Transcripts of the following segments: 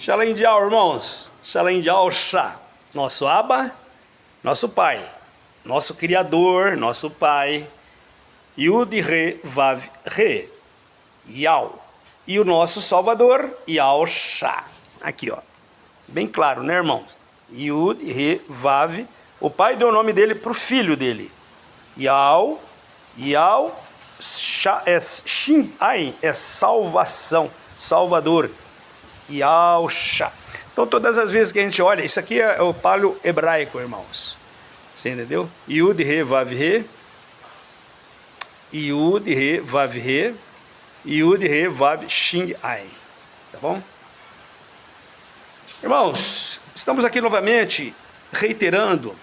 Shalom de Al, irmãos. Shalom de Al Shah. Nosso Abba, nosso Pai. Nosso Criador, nosso Pai. Yud, Re, Vav, Re. Yal. E o nosso Salvador, Yal Shah. Aqui, ó. Bem claro, né, irmãos? Yud, Re, Vav. O pai deu o nome dele para o filho dele. Yal, Shah, Shin, Ain, é salvação, Salvador. Yal Shah. Então, todas as vezes que a gente olha, isso aqui é o paleo hebraico, irmãos. Você entendeu? Yud, Re, Vav, Re. Yud, Re, Vav, Re. Yud, Re, Vav, Shin, Ain. Tá bom? Irmãos, estamos aqui novamente reiterando,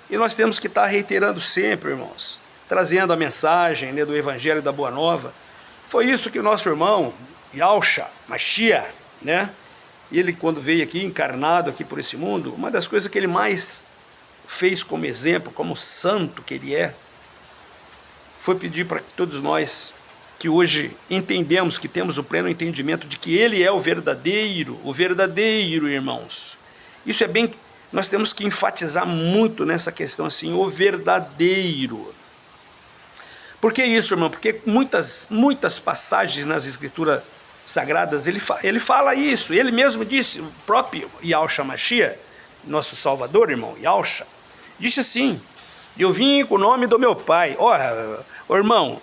e nós temos que estar reiterando sempre, irmãos, trazendo a mensagem, né, do Evangelho da Boa Nova. Foi isso que o nosso irmão, Yahshua, Mashiach, né? Ele, quando veio aqui, encarnado aqui por esse mundo, uma das coisas que ele mais fez como exemplo, como santo que ele é, foi pedir para que todos nós, que hoje entendemos, que temos o pleno entendimento de que ele é o verdadeiro, irmãos. Isso é bem, nós temos que enfatizar muito nessa questão assim, o verdadeiro. Por que isso, irmão? Porque muitas passagens nas Escrituras Sagradas, ele fala isso, ele mesmo disse, o próprio Yahshua Mashiach, nosso Salvador, irmão, Yahshua, disse assim: eu vim com o nome do meu Pai. Olha, irmão,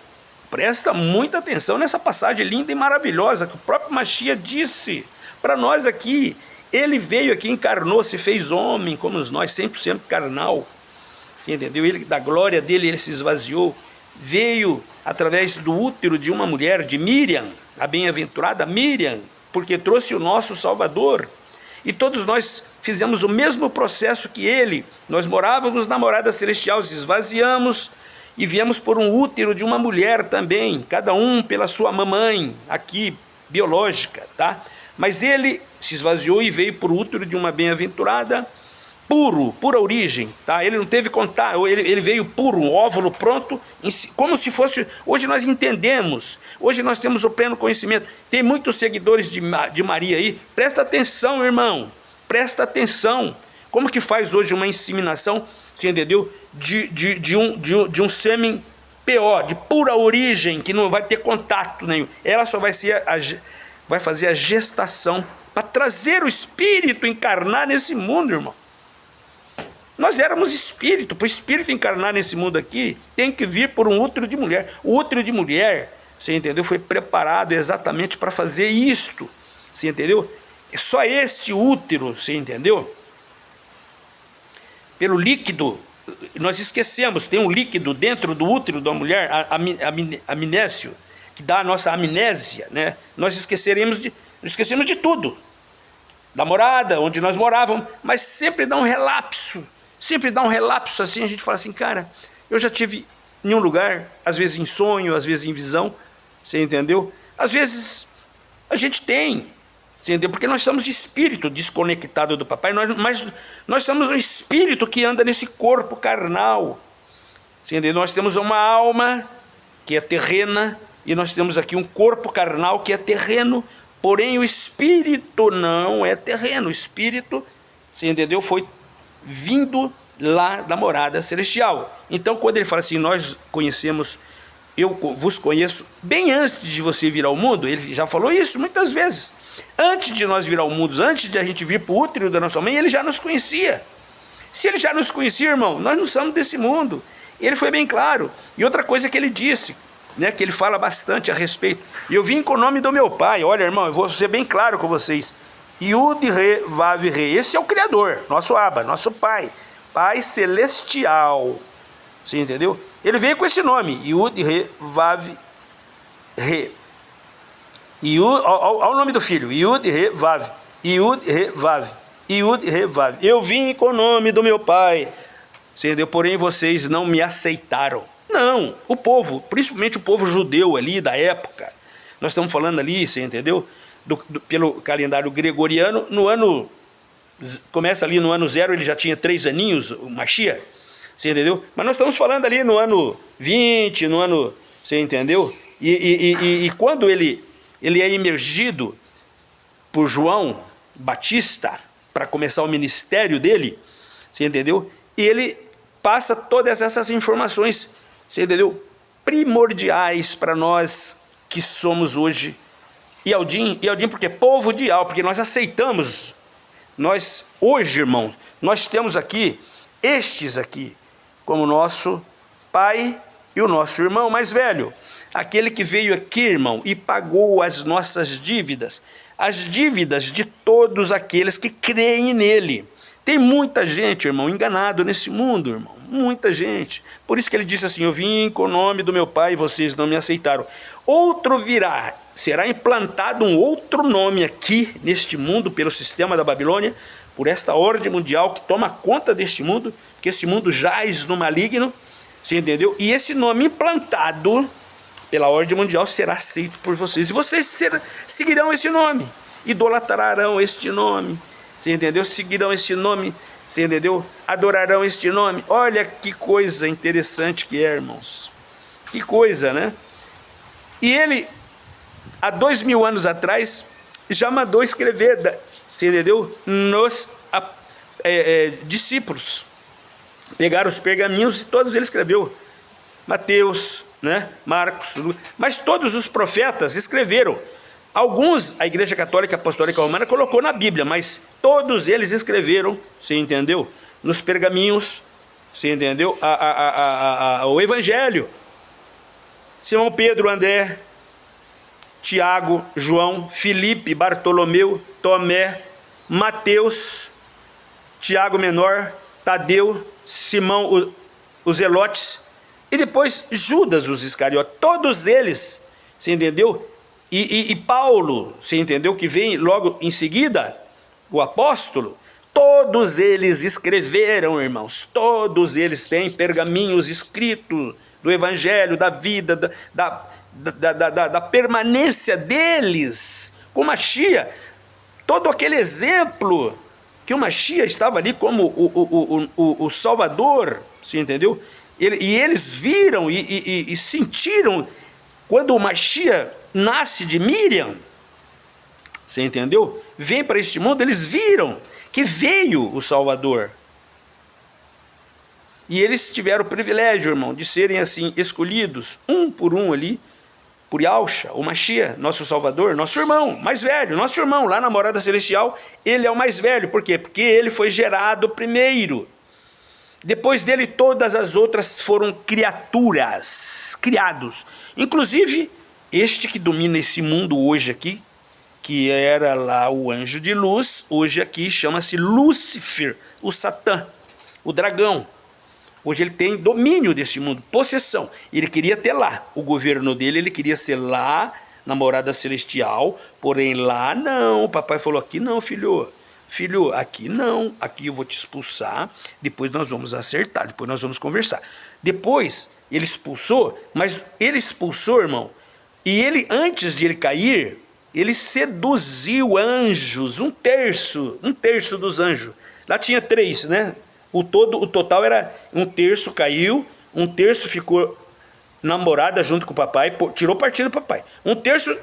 presta muita atenção nessa passagem linda e maravilhosa que o próprio Mashiach disse para nós aqui. Ele veio aqui, encarnou, se fez homem como nós, 100% carnal. Você entendeu? Ele, da glória dele, ele se esvaziou. Veio através do útero de uma mulher, de Miriam, a bem-aventurada Miriam, porque trouxe o nosso Salvador. E todos nós fizemos o mesmo processo que ele. Nós morávamos na morada celestial, se esvaziamos e viemos por um útero de uma mulher também, cada um pela sua mamãe, aqui, biológica, tá? Mas ele se esvaziou e veio por útero de uma bem-aventurada, pura origem, tá? Ele não teve contato, ele veio puro, um óvulo pronto, como se fosse. Hoje nós entendemos, hoje nós temos o pleno conhecimento. Tem muitos seguidores de Maria aí, presta atenção, irmão, presta atenção. Como que faz hoje uma inseminação, você entendeu? De um sêmen PO, de pura origem, que não vai ter contato nenhum. Ela só vai fazer a gestação para trazer o espírito encarnar nesse mundo, irmão. Nós éramos espírito, para o espírito encarnar nesse mundo aqui, tem que vir por um útero de mulher. O útero de mulher, você entendeu, foi preparado exatamente para fazer isto, você entendeu? Só esse útero, você entendeu? Pelo líquido, nós esquecemos, tem um líquido dentro do útero da mulher, amnésio, que dá a nossa amnésia, né? Nós esquecemos de tudo, da morada, onde nós morávamos, mas sempre dá um relapso assim, a gente fala assim, cara, eu já tive em um lugar, às vezes em sonho, às vezes em visão, você entendeu? Às vezes a gente tem, você entendeu? Porque nós somos espírito desconectado do papai, mas nós somos um espírito que anda nesse corpo carnal, você entendeu? Nós temos uma alma que é terrena, e nós temos aqui um corpo carnal que é terreno, porém o espírito não é terreno. O espírito, você entendeu, foi vindo lá da morada celestial. Então, quando ele fala assim, nós conhecemos, eu vos conheço, bem antes de você vir ao mundo, ele já falou isso muitas vezes. Antes de nós vir ao mundo, antes de a gente vir para o útero da nossa mãe, ele já nos conhecia. Se ele já nos conhecia, irmão, nós não somos desse mundo. Ele foi bem claro. E outra coisa que ele disse, né, que ele fala bastante a respeito. Eu vim com o nome do meu Pai. Olha, irmão, eu vou ser bem claro com vocês. Yud, Re, Vav, Re. Esse é o Criador, nosso Abba, nosso Pai. Pai Celestial. Você entendeu? Ele veio com esse nome. Yud, Re, Vav, Re. Olha o nome do filho. Yud, Re, Vav. Yud, Re, Vav. Yud, Re, Vav. Eu vim com o nome do meu Pai. Você entendeu? Porém, vocês não me aceitaram. Não, o povo, principalmente o povo judeu ali da época, nós estamos falando ali, você entendeu? Pelo calendário gregoriano, no ano, começa ali no ano 0, ele já tinha 3 aninhos, o Mashiach, você entendeu? Mas nós estamos falando ali no ano 20, no ano, você entendeu? E quando ele é imergido por João, Batista, para começar o ministério dele, você entendeu? E ele passa todas essas informações, você entendeu? Primordiais para nós que somos hoje Yaldim porque povo de Al, porque nós aceitamos, nós hoje, irmão, nós temos aqui, estes aqui, como nosso pai e o nosso irmão mais velho, aquele que veio aqui, irmão, e pagou as nossas dívidas, as dívidas de todos aqueles que creem nele. Tem muita gente, irmão, enganado nesse mundo, irmão, muita gente. Por isso que ele disse assim, eu vim com o nome do meu pai e vocês não me aceitaram. Outro virá, será implantado um outro nome aqui neste mundo pelo sistema da Babilônia, por esta ordem mundial que toma conta deste mundo, que esse mundo jaz no maligno, você entendeu? E esse nome implantado pela ordem mundial será aceito por vocês. E vocês seguirão esse nome, idolatrarão este nome, você entendeu? Seguirão este nome, você entendeu? Adorarão este nome. Olha que coisa interessante que é, irmãos. Que coisa, né? E ele, há 2000 anos atrás, já mandou escrever, você entendeu? Nos discípulos. Pegaram os pergaminhos e todos ele escreveu. Mateus, né? Marcos, mas todos os profetas escreveram. Alguns a Igreja Católica Apostólica Romana colocou na Bíblia, mas todos eles escreveram, você entendeu? Nos pergaminhos, você entendeu? O Evangelho. Simão Pedro, André, Tiago, João, Filipe, Bartolomeu, Tomé, Mateus, Tiago Menor, Tadeu, Simão, os Zelotes, e depois Judas, os Iscariotes. Todos eles, você entendeu? E Paulo, você entendeu, que vem logo em seguida, o apóstolo, todos eles escreveram, irmãos, todos eles têm pergaminhos escritos do Evangelho, da vida, da permanência deles com o Machia, todo aquele exemplo que o Machia estava ali como o Salvador, você entendeu? E eles viram e sentiram quando o Machia nasce de Miriam, você entendeu? Vem para este mundo, eles viram que veio o Salvador. E eles tiveram o privilégio, irmão, de serem assim escolhidos, um por um ali, por Yahshua, o Machia, nosso Salvador, nosso irmão mais velho, nosso irmão lá na morada celestial, ele é o mais velho. Por quê? Porque ele foi gerado primeiro. Depois dele todas as outras foram criaturas, criados. Inclusive este que domina esse mundo hoje aqui, que era lá o anjo de luz, hoje aqui chama-se Lúcifer, o Satã, o dragão. Hoje ele tem domínio desse mundo, possessão. Ele queria ter lá, o governo dele, ele queria ser lá, na morada celestial, porém lá não. O papai falou, aqui não, filho, aqui não, aqui eu vou te expulsar, depois nós vamos acertar, depois nós vamos conversar. Depois ele expulsou, mas ele expulsou, irmão, e ele, antes de ele cair, ele seduziu anjos, um terço dos anjos. Lá tinha 3, né? O total era 1/3 caiu, 1/3 ficou namorada junto com o papai, tirou partido do papai. 1/3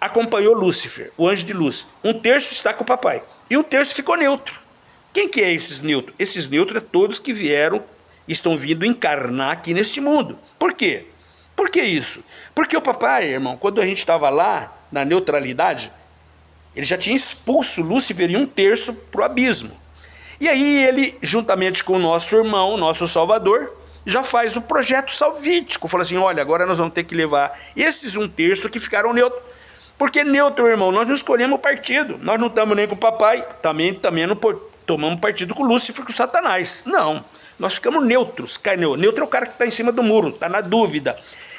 acompanhou Lúcifer, o anjo de luz. 1/3 está com o papai. E 1/3 ficou neutro. Quem que é esses neutros? Esses neutros é todos que estão vindo encarnar aqui neste mundo. Por quê? Por que isso? Porque o papai, irmão, quando a gente estava lá, na neutralidade, ele já tinha expulso Lúcifer em 1/3 para o abismo. E aí ele, juntamente com o nosso irmão, nosso Salvador, já faz o projeto salvítico. Fala assim, olha, agora nós vamos ter que levar esses 1/3 que ficaram neutros. Porque neutro, irmão, nós não escolhemos partido. Nós não estamos nem com o papai, também não tomamos partido com Lúcifer, com Satanás. Não, nós ficamos neutros. Neutro é o cara que está em cima do muro, está na dúvida.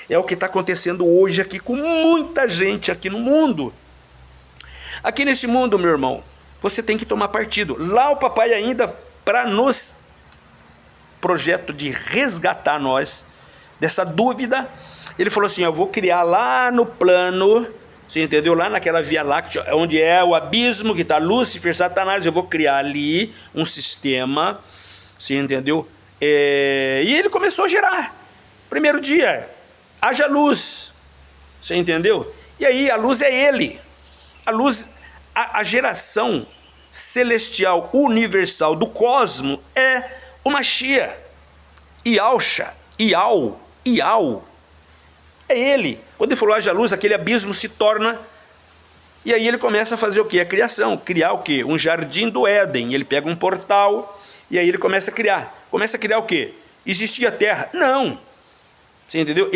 É o que está acontecendo hoje aqui com muita gente aqui no mundo. Aqui nesse mundo, meu irmão, você tem que tomar partido. Lá o papai ainda, para nos projeto de resgatar nós dessa dúvida, ele falou assim, eu vou criar lá no plano, você entendeu? Lá naquela Via Láctea, onde é o abismo, que está Lúcifer, Satanás, eu vou criar ali um sistema, você entendeu? E ele começou a gerar. Primeiro dia, haja luz, você entendeu? E aí a luz é ele. A a geração celestial universal do cosmo é o Mashiach. Yahusha, Iau. É ele. Quando ele falou haja luz, aquele abismo se torna... E aí ele começa a fazer o quê? A criação. Criar o quê? Um jardim do Éden. Ele pega um portal e aí ele começa a criar. Começa a criar o quê? Existia terra? Não. Você entendeu?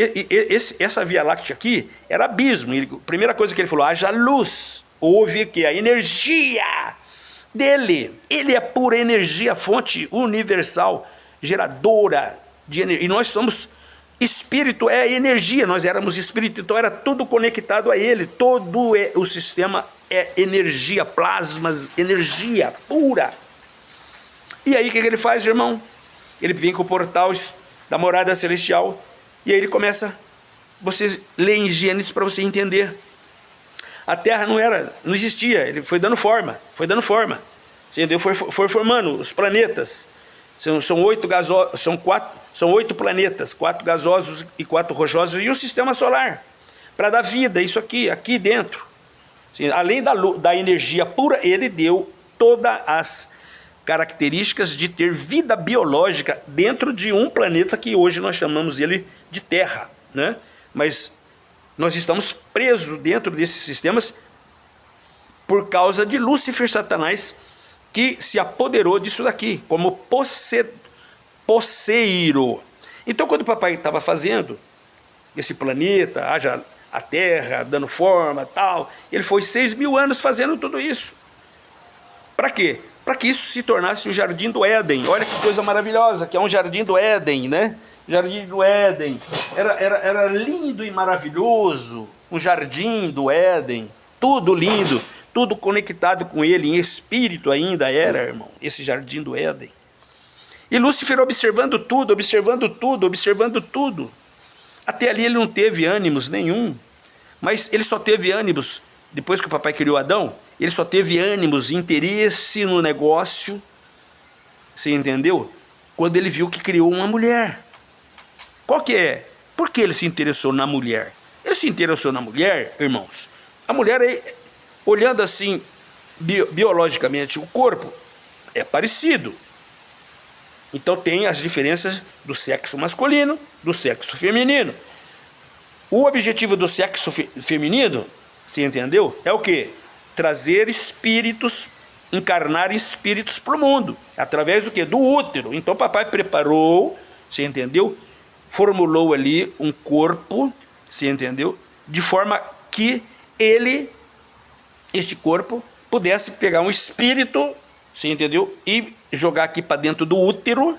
Essa Via Láctea aqui era abismo. A primeira coisa que ele falou, haja luz. Houve o quê? A energia dele. Ele é pura energia, fonte universal, geradora de energia. E nós somos... Espírito é energia, nós éramos espírito, então era tudo conectado a ele, todo o sistema é energia, plasmas, energia pura. E aí o que ele faz, irmão? Ele vem com o portal da morada celestial, e aí ele começa, vocês leem Gênesis para você entender. A Terra não existia, ele foi dando forma, entendeu? Foi formando os planetas. São 8 gasosos, são 8 planetas, 4 gasosos e 4 rochosos, e um sistema solar, para dar vida, isso aqui dentro. Além da energia pura, ele deu todas as características de ter vida biológica dentro de um planeta que hoje nós chamamos ele de Terra, né? Mas nós estamos presos dentro desses sistemas por causa de Lúcifer, Satanás, que se apoderou disso daqui, como posseiro. Então, quando o papai estava fazendo esse planeta, haja a Terra, dando forma, tal, ele foi 6.000 anos fazendo tudo isso. Para quê? Para que isso se tornasse o Jardim do Éden. Olha que coisa maravilhosa, que é um Jardim do Éden, né? Jardim do Éden. Era lindo e maravilhoso, um Jardim do Éden, tudo lindo. Tudo conectado com ele, em espírito ainda era, irmão, esse Jardim do Éden. E Lúcifer observando tudo. Até ali ele não teve ânimos nenhum. Mas ele só teve ânimos, depois que o papai criou Adão, ele só teve ânimos, interesse no negócio, você entendeu? Quando ele viu que criou uma mulher. Qual que é? Por que ele se interessou na mulher? Ele se interessou na mulher, irmãos. A mulher é... Olhando assim, biologicamente, o corpo é parecido. Então tem as diferenças do sexo masculino, do sexo feminino. O objetivo do sexo feminino, você entendeu? É o quê? Trazer espíritos, encarnar espíritos para o mundo. Através do quê? Do útero. Então papai preparou, você entendeu? Formulou ali um corpo, você entendeu? De forma que este corpo pudesse pegar um espírito, você entendeu? E jogar aqui para dentro do útero,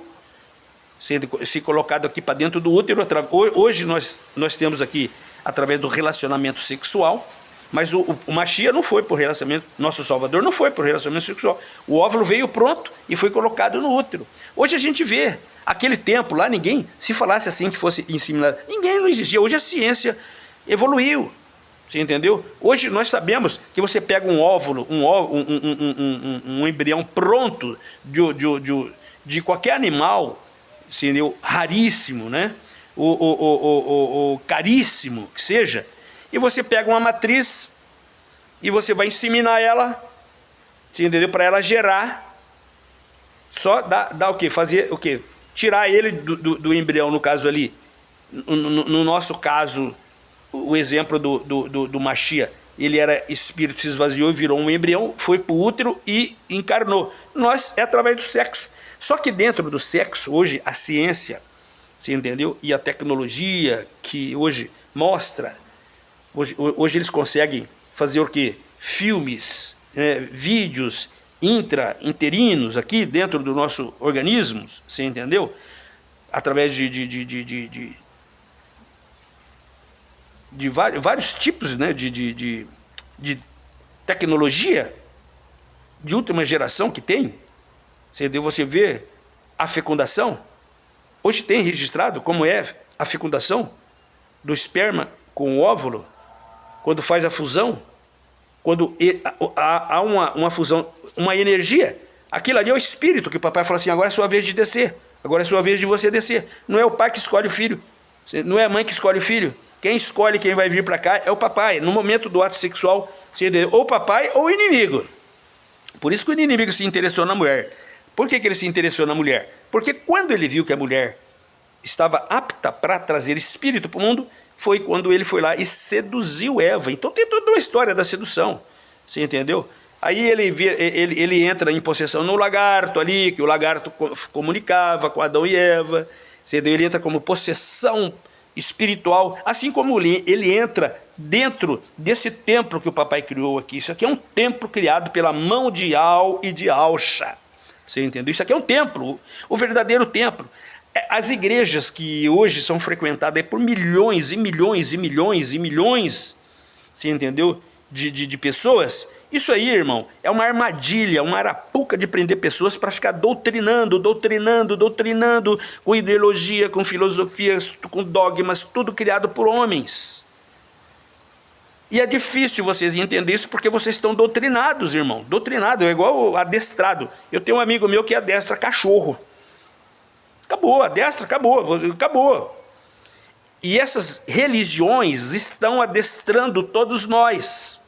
se colocado aqui para dentro do útero. Hoje nós temos aqui através do relacionamento sexual, mas o Mashiach não foi por relacionamento, nosso Salvador não foi por relacionamento sexual. O óvulo veio pronto e foi colocado no útero. Hoje a gente vê, aquele tempo lá, ninguém, se falasse assim que fosse inseminado, ninguém, não existia. Hoje a ciência evoluiu. Você entendeu? Hoje nós sabemos que você pega um óvulo, um embrião pronto de qualquer animal, entendeu? Raríssimo, né? O caríssimo que seja, e você pega uma matriz e você vai inseminar ela, entendeu? Para ela gerar, só dá o quê? Fazer o quê? Tirar ele do embrião, no caso ali, no nosso caso, o exemplo do Mashiach, ele era espírito, se esvaziou e virou um embrião, foi para o útero e encarnou. Nós é através do sexo. Só que dentro do sexo, hoje, a ciência, você entendeu? E a tecnologia que hoje mostra, hoje eles conseguem fazer o quê? Filmes, vídeos interinos aqui dentro do nosso organismo, você entendeu? Através de vários tipos, né, de tecnologia de última geração que tem. Você vê a fecundação. Hoje tem registrado como é a fecundação do esperma com o óvulo, quando faz a fusão, quando há uma fusão, uma energia. Aquilo ali é o espírito que o papai fala assim, agora é sua vez de descer, agora é sua vez de você descer. Não é o pai que escolhe o filho, não é a mãe que escolhe o filho. Quem escolhe quem vai vir para cá é o papai. No momento do ato sexual, Ou o papai ou o inimigo. Por isso que o inimigo se interessou na mulher. Por que ele se interessou na mulher? Porque quando ele viu que a mulher estava apta para trazer espírito para o mundo, foi quando ele foi lá e seduziu Eva. Então tem toda uma história da sedução, você entendeu? Aí ele entra em possessão no lagarto ali, que o lagarto comunicava com Adão e Eva, entendeu? Ele entra como possessão espiritual, assim como ele entra dentro desse templo que o papai criou aqui. Isso aqui é um templo criado pela mão de Al e de Alcha, você entendeu? Isso aqui é um templo, o verdadeiro templo. As igrejas que hoje são frequentadas por milhões e milhões e milhões e milhões, você entendeu? De pessoas, isso aí, irmão, é uma armadilha, uma arapuca de prender pessoas para ficar doutrinando, com ideologia, com filosofias, com dogmas, tudo criado por homens. E é difícil vocês entenderem isso porque vocês estão doutrinados, irmão. Doutrinado, é igual adestrado. Eu tenho um amigo meu que adestra cachorro. Acabou, adestra, acabou. E essas religiões estão adestrando todos nós.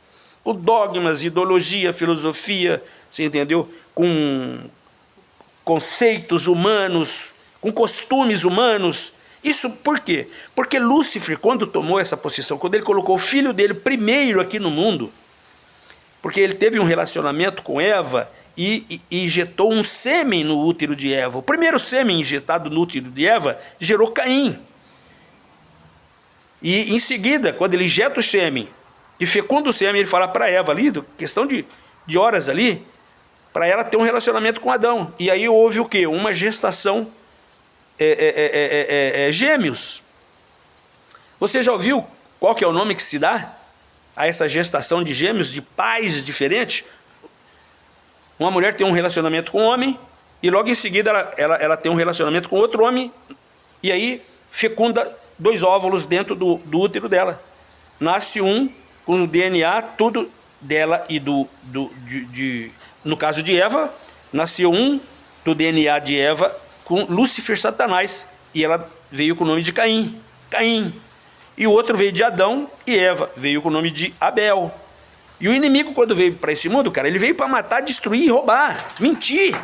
Com dogmas, ideologia, filosofia, você entendeu? Com conceitos humanos, com costumes humanos. Isso por quê? Porque Lúcifer, quando tomou essa posição, quando ele colocou o filho dele primeiro aqui no mundo, porque ele teve um relacionamento com Eva e injetou um sêmen no útero de Eva. O primeiro sêmen injetado no útero de Eva gerou Caim. E em seguida, quando ele injeta o sêmen e fecunda o sêmen, ele fala para Eva ali, questão de horas ali, para ela ter um relacionamento com Adão. E aí houve o quê? Uma gestação gêmeos. Você já ouviu qual que é o nome que se dá a essa gestação de gêmeos, de pais diferentes? Uma mulher tem um relacionamento com um homem e logo em seguida ela tem um relacionamento com outro homem e aí fecunda 2 óvulos dentro do útero dela. Nasce um com o DNA tudo dela e no caso de Eva, nasceu um do DNA de Eva com Lúcifer, Satanás, e ela veio com o nome de Caim. E o outro veio de Adão e Eva, veio com o nome de Abel. E o inimigo, quando veio para esse mundo, cara, ele veio para matar, destruir, roubar, mentir.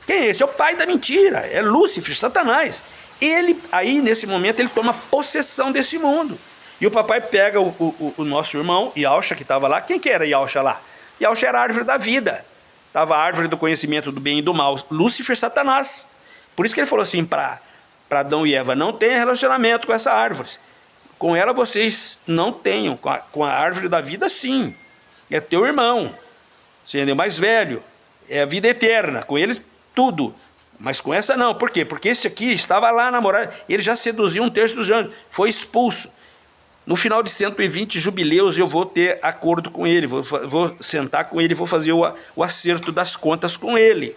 Quem é esse? É o pai da mentira, é Lúcifer, Satanás. Ele, aí, nesse momento, ele toma possessão desse mundo. E o papai pega o nosso irmão, Yalcha, que estava lá. Quem que era Yalcha lá? Yalcha era a árvore da vida. Estava a árvore do conhecimento do bem e do mal. Lúcifer, Satanás. Por isso que ele falou assim para Adão e Eva, não tenha relacionamento com essa árvore. Com ela vocês não tenham. Com a árvore da vida, sim. É teu irmão. Você é mais velho. É a vida eterna. Com eles, tudo. Mas com essa não. Por quê? Porque esse aqui estava lá namorado. Ele já seduziu 1/3 dos anjos. Foi expulso. No final de 120 jubileus eu vou ter acordo com ele. Vou sentar com ele. Vou fazer o acerto das contas com ele.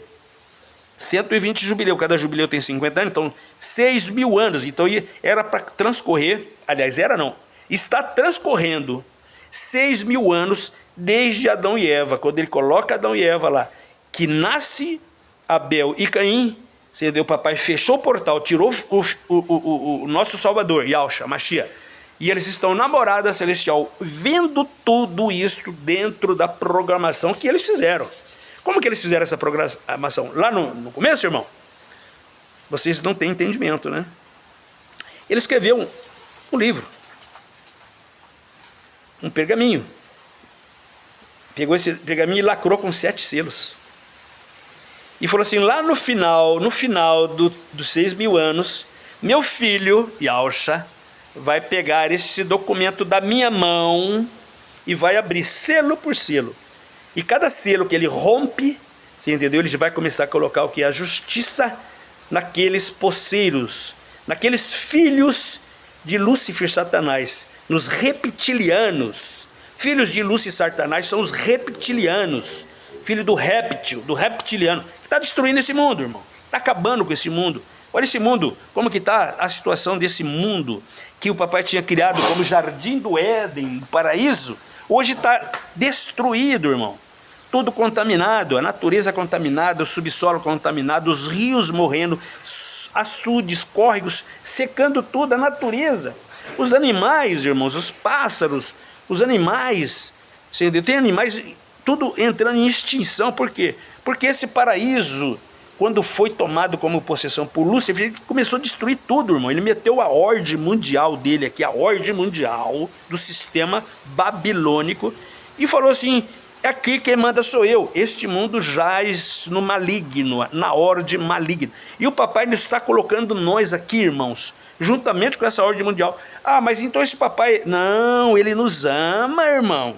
120 jubileu. Cada jubileu tem 50 anos. Então 6.000 anos. Então era para transcorrer. Aliás, era não. Está transcorrendo 6.000 anos desde Adão e Eva. Quando ele coloca Adão e Eva lá. Que nasce Abel e Caim, entendeu? O papai fechou o portal, tirou o nosso Salvador, Yalcha, Mashiach, e eles estão na morada celestial, vendo tudo isso dentro da programação que eles fizeram. Como que eles fizeram essa programação? Lá no começo, irmão, vocês não têm entendimento, né? Ele escreveu um livro, um pergaminho, pegou esse pergaminho e lacrou com 7 selos. E falou assim, lá no final dos 6.000 anos, meu filho, Yalcha, vai pegar esse documento da minha mão e vai abrir selo por selo. E cada selo que ele rompe, você entendeu? Ele vai começar a colocar o que é a justiça naqueles poceiros, naqueles filhos de Lúcifer, Satanás, nos reptilianos. Filhos de Lúcifer e Satanás são os reptilianos. Filho do réptil, do reptiliano, que está destruindo esse mundo, irmão. Está acabando com esse mundo. Olha esse mundo, como que está a situação desse mundo que o papai tinha criado como jardim do Éden, do paraíso. Hoje está destruído, irmão. Tudo contaminado, a natureza contaminada, o subsolo contaminado, os rios morrendo, açudes, córregos, secando tudo, a natureza. Os animais, irmãos, os pássaros, os animais, Você entendeu? Tem animais tudo entrando em extinção. Por quê? Porque esse paraíso, quando foi tomado como possessão por Lúcifer, ele começou a destruir tudo, irmão. Ele meteu a ordem mundial dele aqui, a ordem mundial do sistema babilônico, e falou assim: é aqui quem manda sou eu. Este mundo jaz no maligno, na ordem maligna. E o papai está colocando nós aqui, irmãos, juntamente com essa ordem mundial. Ah, mas então esse papai... Não, ele nos ama, irmão.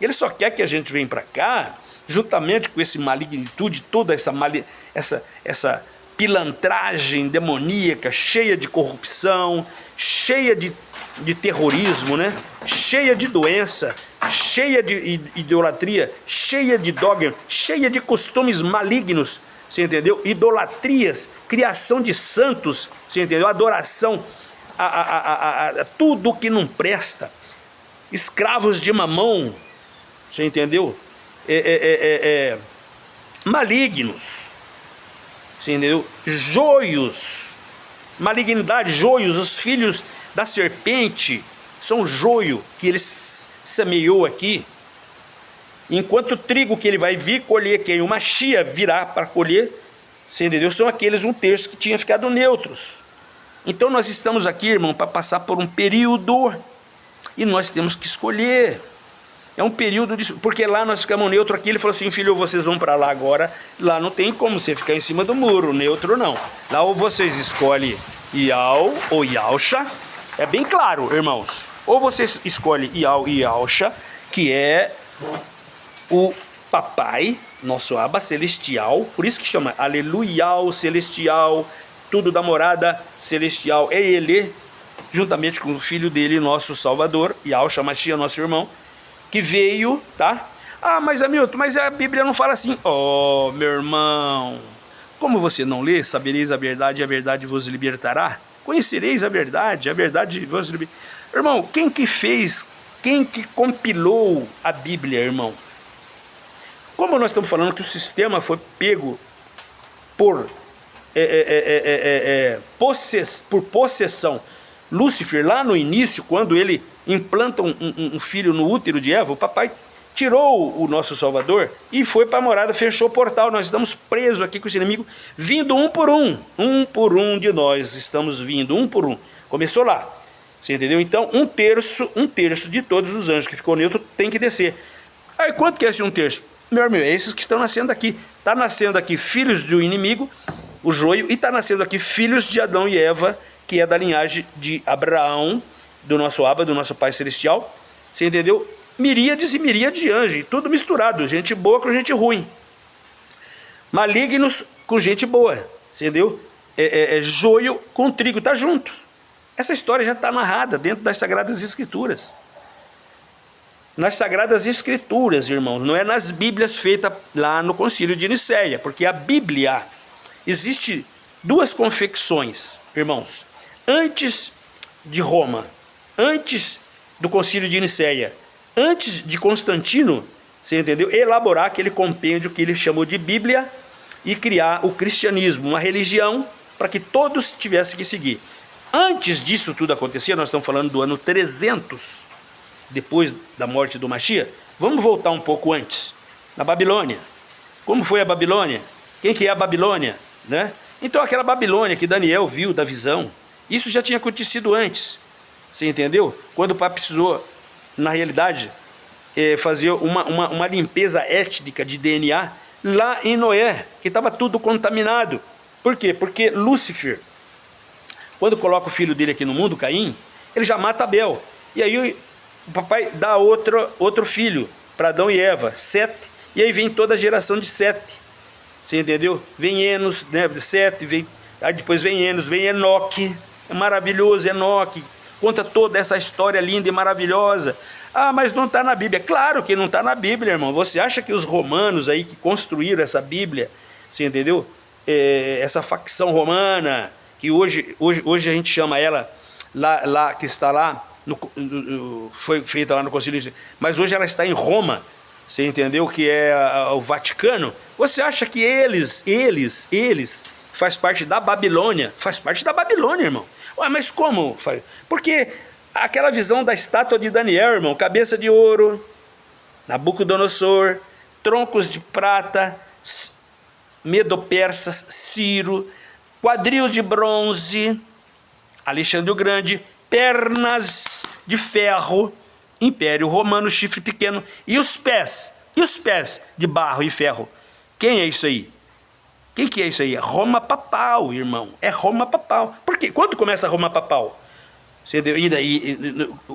Ele só quer que a gente venha para cá, juntamente com esse malignitude, toda essa pilantragem demoníaca, cheia de corrupção, cheia de terrorismo, né? Cheia de doença, cheia de idolatria, cheia de dogma, cheia de costumes malignos, você entendeu? Idolatrias, criação de santos, você entendeu? Adoração a tudo que não presta, escravos de Mamão, você entendeu? Malignos, você entendeu? Joios, malignidade, joios, os filhos da serpente são joio que ele semeou aqui. Enquanto o trigo que ele vai vir colher, que o Machia virá para colher, você entendeu? São aqueles 1/3 que tinham ficado neutros. Então nós estamos aqui, irmão, para passar por um período, e nós temos que escolher. É um período de... Porque lá nós ficamos neutro aqui, ele falou assim: filho, vocês vão para lá agora, lá não tem como você ficar em cima do muro, neutro não. Lá ou vocês escolhem Ial ou Ialcha, é bem claro, irmãos. Ou vocês escolhem Ial e Ialcha, que é o papai, nosso Abba celestial, por isso que chama Aleluial celestial, tudo da morada celestial, é ele, juntamente com o filho dele, nosso Salvador, Ialcha Machia, nosso irmão, que veio, tá? Ah, mas Hamilton, mas a Bíblia não fala assim. Oh, meu irmão, como você não lê, sabereis a verdade e a verdade vos libertará? Conhecereis a verdade vos libertará. Irmão, quem que fez, quem que compilou a Bíblia, irmão? Como nós estamos falando que o sistema foi pego por possessão, Lúcifer, lá no início, quando ele implanta um filho no útero de Eva, o papai tirou o nosso Salvador e foi para a morada, fechou o portal. Nós estamos presos aqui com esse inimigo, vindo um por um de nós estamos vindo, um por um. Começou lá, você entendeu? Então, um terço de todos os anjos que ficou neutro tem que descer. Aí, quanto que é esse 1/3? Meu irmão, é esses que estão nascendo aqui. Está nascendo aqui filhos do inimigo, o joio, e está nascendo aqui filhos de Adão e Eva, que é da linhagem de Abraão, do nosso Abba, do nosso Pai Celestial. Você entendeu? Miríades e miríades de anjos, tudo misturado, gente boa com gente ruim. Malignos com gente boa, você entendeu? Joio com trigo, tá junto. Essa história já está narrada dentro das Sagradas Escrituras. Nas Sagradas Escrituras, irmãos, não é nas Bíblias feitas lá no Concílio de Nicéia, porque a Bíblia, existe 2 confecções, irmãos, antes de Roma, antes do Concílio de Nicéia, antes de Constantino, você entendeu? Elaborar aquele compêndio que ele chamou de Bíblia e criar o cristianismo, uma religião para que todos tivessem que seguir. Antes disso tudo acontecer, nós estamos falando do ano 300, depois da morte do Machia. Vamos voltar um pouco antes, na Babilônia. Como foi a Babilônia? Quem que é a Babilônia? Né? Então aquela Babilônia que Daniel viu da visão, isso já tinha acontecido antes, você entendeu? Quando o Papa precisou, na realidade, fazer uma limpeza étnica de DNA lá em Noé, que estava tudo contaminado. Por quê? Porque Lúcifer, quando coloca o filho dele aqui no mundo, Caim, ele já mata Abel. E aí o papai dá outro filho para Adão e Eva, Sete, e aí vem toda a geração de Sete. Você entendeu? Vem Enos, né, Sete, aí depois vem Enos, vem Enoque, é maravilhoso, Enoque, conta toda essa história linda e maravilhosa. Ah, mas não está na Bíblia. Claro que não está na Bíblia, irmão. Você acha que os romanos aí que construíram essa Bíblia, você entendeu? Essa facção romana, que hoje a gente chama ela, lá que está lá, foi feita lá no Concílio, mas hoje ela está em Roma, você entendeu? Que é o Vaticano. Você acha que eles faz parte da Babilônia? Faz parte da Babilônia, irmão. Ué, mas como? Porque aquela visão da estátua de Daniel, irmão, cabeça de ouro, Nabucodonosor, troncos de prata, Medo-persas, Ciro, quadril de bronze, Alexandre o Grande, pernas de ferro, Império Romano, chifre pequeno, e os pés de barro e ferro. Quem é isso aí? Quem que é isso aí? É Roma papal, irmão. É Roma papal. Por quê? Quando começa a Roma papal?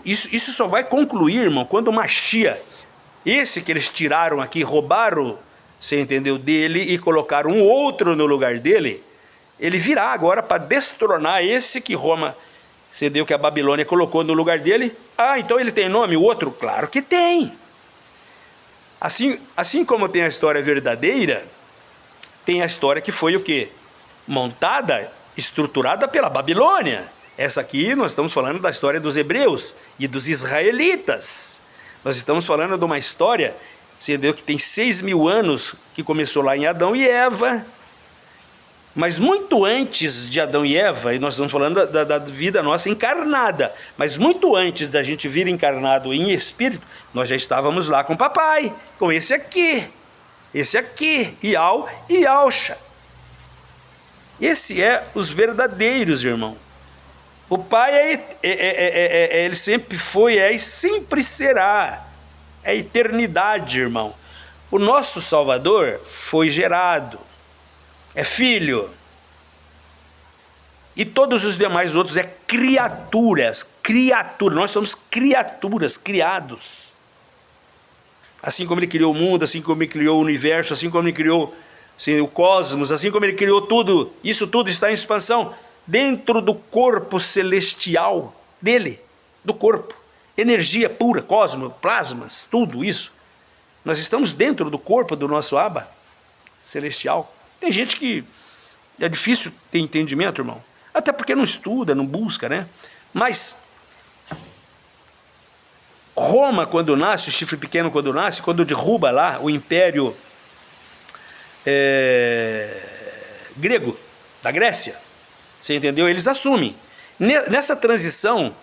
Isso só vai concluir, irmão, quando o Machia, esse que eles tiraram aqui, roubaram, você entendeu, dele e colocaram um outro no lugar dele, ele virá agora para destronar esse que Roma, você entendeu, que a Babilônia colocou no lugar dele. Ah, então ele tem nome, o outro? Claro que tem. Assim como tem a história verdadeira, tem a história que foi o quê? Montada, estruturada pela Babilônia. Essa aqui nós estamos falando da história dos hebreus e dos israelitas. Nós estamos falando de uma história, você entendeu, que tem 6.000 anos, que começou lá em Adão e Eva. Mas muito antes de Adão e Eva, e nós estamos falando da vida nossa encarnada, mas muito antes da gente vir encarnado em espírito, nós já estávamos lá com o papai, com esse aqui, Ial e Ialcha. Esse é os verdadeiros, irmão. O pai ele sempre foi, é e sempre será. É a eternidade, irmão. O nosso Salvador foi gerado. É filho. E todos os demais outros é criaturas. Nós somos criaturas, criados. Assim como ele criou o mundo, assim como ele criou o universo, assim como ele criou o cosmos, assim como ele criou tudo, isso tudo está em expansão dentro do corpo celestial dele, do corpo. Energia pura, cosmos, plasmas, tudo isso. Nós estamos dentro do corpo do nosso Abba celestial. Tem gente que é difícil ter entendimento, irmão. Até porque não estuda, não busca, né? Mas Roma, quando nasce, o chifre pequeno quando nasce, quando derruba lá o império grego, da Grécia, você entendeu? Eles assumem. Nessa transição,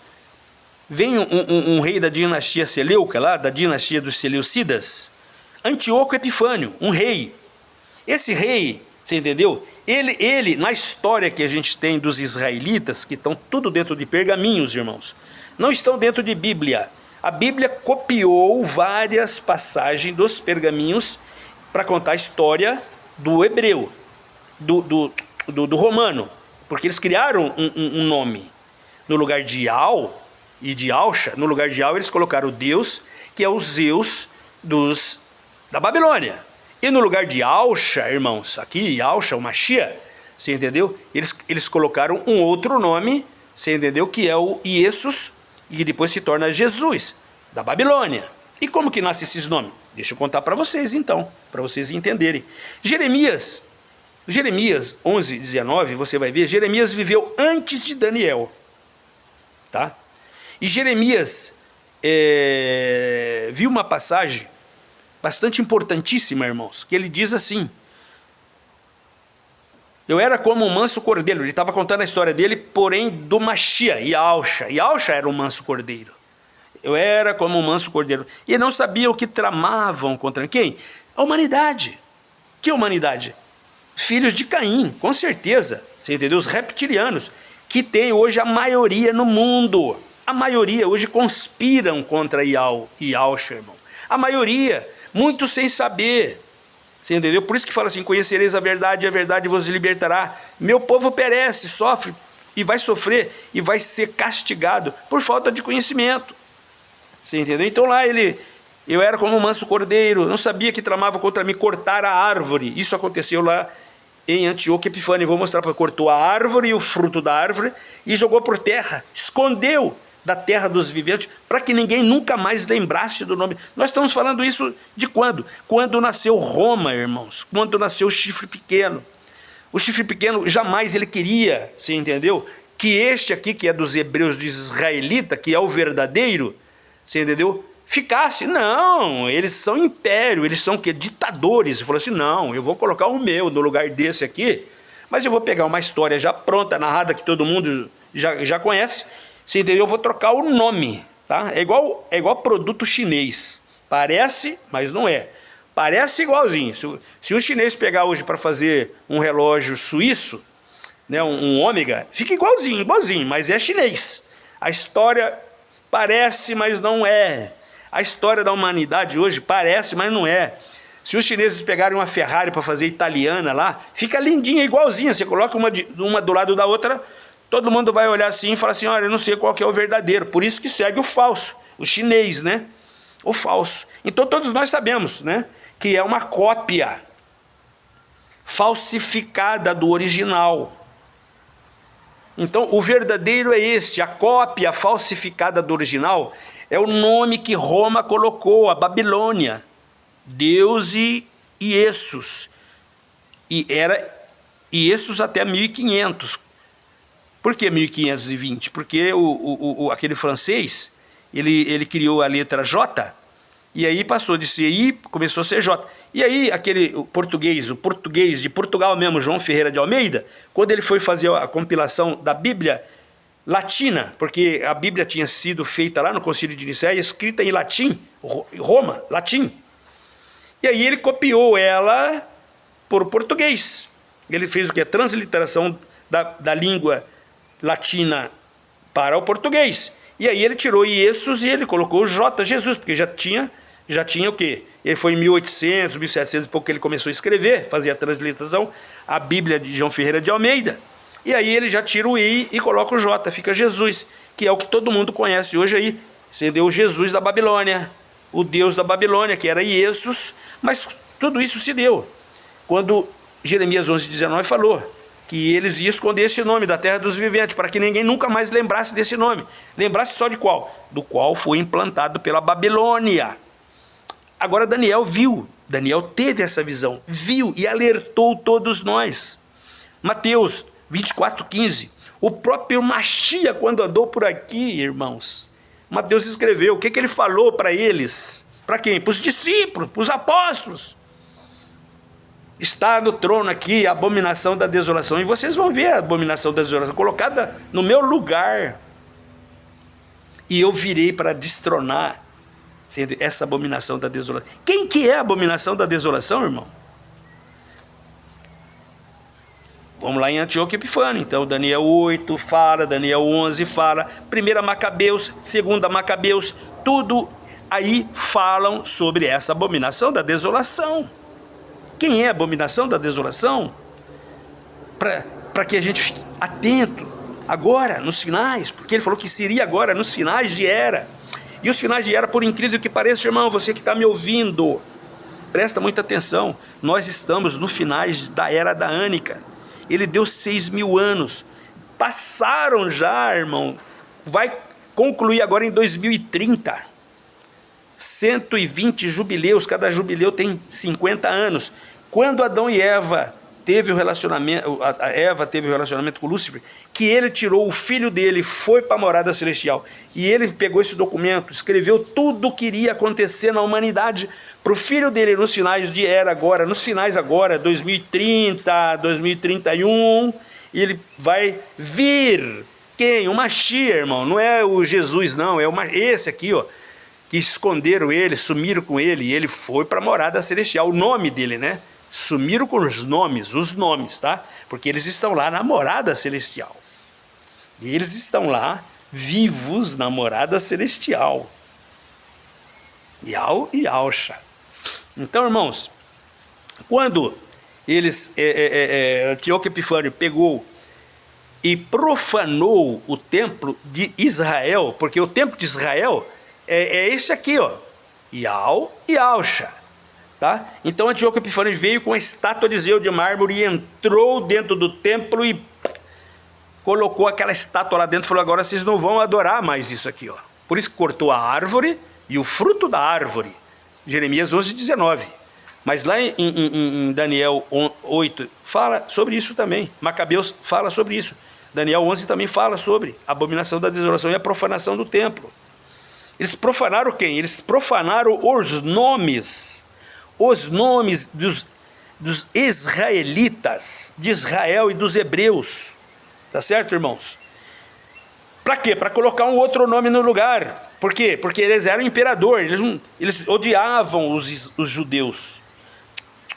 vem um rei da dinastia Seleuca, lá, da dinastia dos Seleucidas, Antíoco Epifânio, um rei. Esse rei, você entendeu? Ele, na história que a gente tem dos israelitas, que estão tudo dentro de pergaminhos, irmãos, não estão dentro de Bíblia. A Bíblia copiou várias passagens dos pergaminhos para contar a história do hebreu, do romano, porque eles criaram um nome. No lugar de Ial e de Ialcha, no lugar de Ial eles colocaram o Deus, que é o Zeus da Babilônia. E no lugar de Ialcha, irmãos, aqui Ialcha, o Machia, você entendeu? Eles colocaram um outro nome, você entendeu? Que é o Iesus, e que depois se torna Jesus, da Babilônia. E como que nasce esses nomes? Deixa eu contar para vocês então, para vocês entenderem. Jeremias 11, 19, você vai ver, Jeremias viveu antes de Daniel, tá? E Jeremias viu uma passagem bastante importantíssima, irmãos, que ele diz assim: eu era como um manso cordeiro. Ele estava contando a história dele, porém do Machia, Ialcha. Ialcha era um manso cordeiro. Eu era como um manso cordeiro. E não sabia o que tramavam contra quem? A humanidade. Que humanidade? Filhos de Caim, com certeza. Você entendeu? Os reptilianos, que tem hoje a maioria no mundo. A maioria hoje conspiram contra Ial e Ialcha, irmão. A maioria, muitos sem saber. Você entendeu? Por isso que fala assim: conhecereis a verdade e a verdade vos libertará. Meu povo perece, sofre e vai sofrer e vai ser castigado por falta de conhecimento. Você entendeu? Então lá eu era como um manso cordeiro, não sabia que tramava contra mim cortar a árvore. Isso aconteceu lá em Antíoco Epifânio. Vou mostrar para cortou a árvore e o fruto da árvore e jogou por terra, escondeu da terra dos viventes, para que ninguém nunca mais lembrasse do nome. Nós estamos falando isso de quando? Quando nasceu Roma, irmãos. Quando nasceu o chifre pequeno. O chifre pequeno jamais ele queria, você entendeu? Que este aqui, que é dos hebreus, dos israelitas, que é o verdadeiro, você entendeu? Ficasse. Não, eles são império, eles são o quê? Ditadores. Ele falou assim: não, eu vou colocar o meu no lugar desse aqui, mas eu vou pegar uma história já pronta, narrada, que todo mundo já conhece. Você entendeu? Eu vou trocar o nome, tá? É igual produto chinês. Parece, mas não é. Parece igualzinho. Se um chinês pegar hoje para fazer um relógio suíço, né, um ômega, fica igualzinho, igualzinho, mas é chinês. A história parece, mas não é. A história da humanidade hoje parece, mas não é. Se os chineses pegarem uma Ferrari para fazer italiana lá, fica lindinha, igualzinha. Você coloca uma do lado da outra, todo mundo vai olhar assim e falar assim, olha, eu não sei qual que é o verdadeiro. Por isso que segue o falso, o chinês, né? O falso. Então todos nós sabemos, né, que é uma cópia falsificada do original. Então o verdadeiro é este, a cópia falsificada do original é o nome que Roma colocou, a Babilônia. Deus e Iesus. E era Iesus até 1500. Por que 1520? Porque aquele francês, ele criou a letra J, e aí passou de ser I, começou a ser J. E aí o português de Portugal mesmo, João Ferreira de Almeida, quando ele foi fazer a compilação da Bíblia latina, porque a Bíblia tinha sido feita lá no Concílio de Nicéia, escrita em latim, Roma, latim. E aí ele copiou ela por português. Ele fez o que? A transliteração da língua latina para o português. E aí ele tirou Iesus e ele colocou o J, Jesus, porque já tinha o quê? Ele foi em 1800, 1700 e pouco que ele começou a escrever, fazia a transliteração, a Bíblia de João Ferreira de Almeida. E aí ele já tira o I e coloca o J, fica Jesus, que é o que todo mundo conhece hoje aí. Você deu o Jesus da Babilônia, o Deus da Babilônia, que era Iesus, mas tudo isso se deu quando Jeremias 11:19 falou que eles iam esconder esse nome da terra dos viventes, para que ninguém nunca mais lembrasse desse nome. Lembrasse só de qual? Do qual foi implantado pela Babilônia. Agora Daniel viu, Daniel teve essa visão, viu e alertou todos nós. Mateus 24:15, o próprio Machia, quando andou por aqui, irmãos, Mateus escreveu, o que ele falou para eles? Para quem? Para os discípulos, para os apóstolos. Está no trono aqui a abominação da desolação, e vocês vão ver a abominação da desolação colocada no meu lugar, e eu virei para destronar sendo essa abominação da desolação. Quem que é a abominação da desolação, irmão? Vamos lá em Antíoco Epifânio. Então Daniel 8 fala, Daniel 11 fala, 1 Macabeus, 2 Macabeus, tudo aí falam sobre essa abominação da desolação. Quem é a abominação da desolação? Para que a gente fique atento agora, nos finais, porque ele falou que seria agora, nos finais de era. E os finais de era, por incrível que pareça, irmão, você que está me ouvindo, presta muita atenção, nós estamos no finais da era daânica. Ele deu 6.000 anos, passaram já, irmão, vai concluir agora em 2030, 120 jubileus, cada jubileu tem 50 anos. Quando Adão e Eva teve o relacionamento, Eva teve o relacionamento com Lúcifer, que ele tirou o filho dele, foi para a morada celestial, e ele pegou esse documento, escreveu tudo o que iria acontecer na humanidade para o filho dele nos finais de era agora, nos finais agora, 2030, 2031, e ele vai vir. Quem? O Machia, irmão, não é o Jesus não, é esse aqui, ó, que esconderam ele, sumiram com ele, e ele foi para a morada celestial, o nome dele, né? Sumiram com os nomes, tá? Porque eles estão lá na morada celestial. E eles estão lá vivos na morada celestial. Yau e Alcha. Então, irmãos, quando Antíoco Epifânio pegou e profanou o templo de Israel, porque o templo de Israel é esse aqui, ó, Yau e Alcha. Tá? Então Antíoco Epifânio veio com a estátua de Zeu de mármore e entrou dentro do templo e colocou aquela estátua lá dentro e falou, agora vocês não vão adorar mais isso aqui, ó. Por isso que cortou a árvore e o fruto da árvore. Jeremias 11:19. Mas lá em Daniel 8 fala sobre isso também. Macabeus fala sobre isso. Daniel 11 também fala sobre a abominação da desolação e a profanação do templo. Eles profanaram quem? Eles profanaram os nomes dos israelitas, de Israel e dos hebreus. Tá certo, irmãos? Para quê? Para colocar um outro nome no lugar. Por quê? Porque eles eram imperador, eles odiavam os judeus,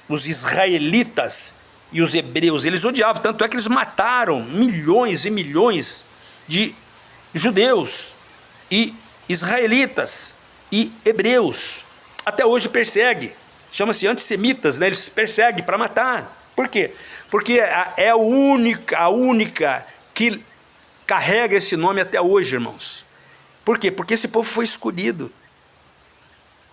os israelitas e os hebreus, eles odiavam, tanto é que eles mataram milhões e milhões de judeus e israelitas e hebreus. Até hoje persegue, chama-se antissemitas, né? Eles perseguem para matar. Por quê? Porque é a única que carrega esse nome até hoje, irmãos. Por quê? Porque esse povo foi escolhido.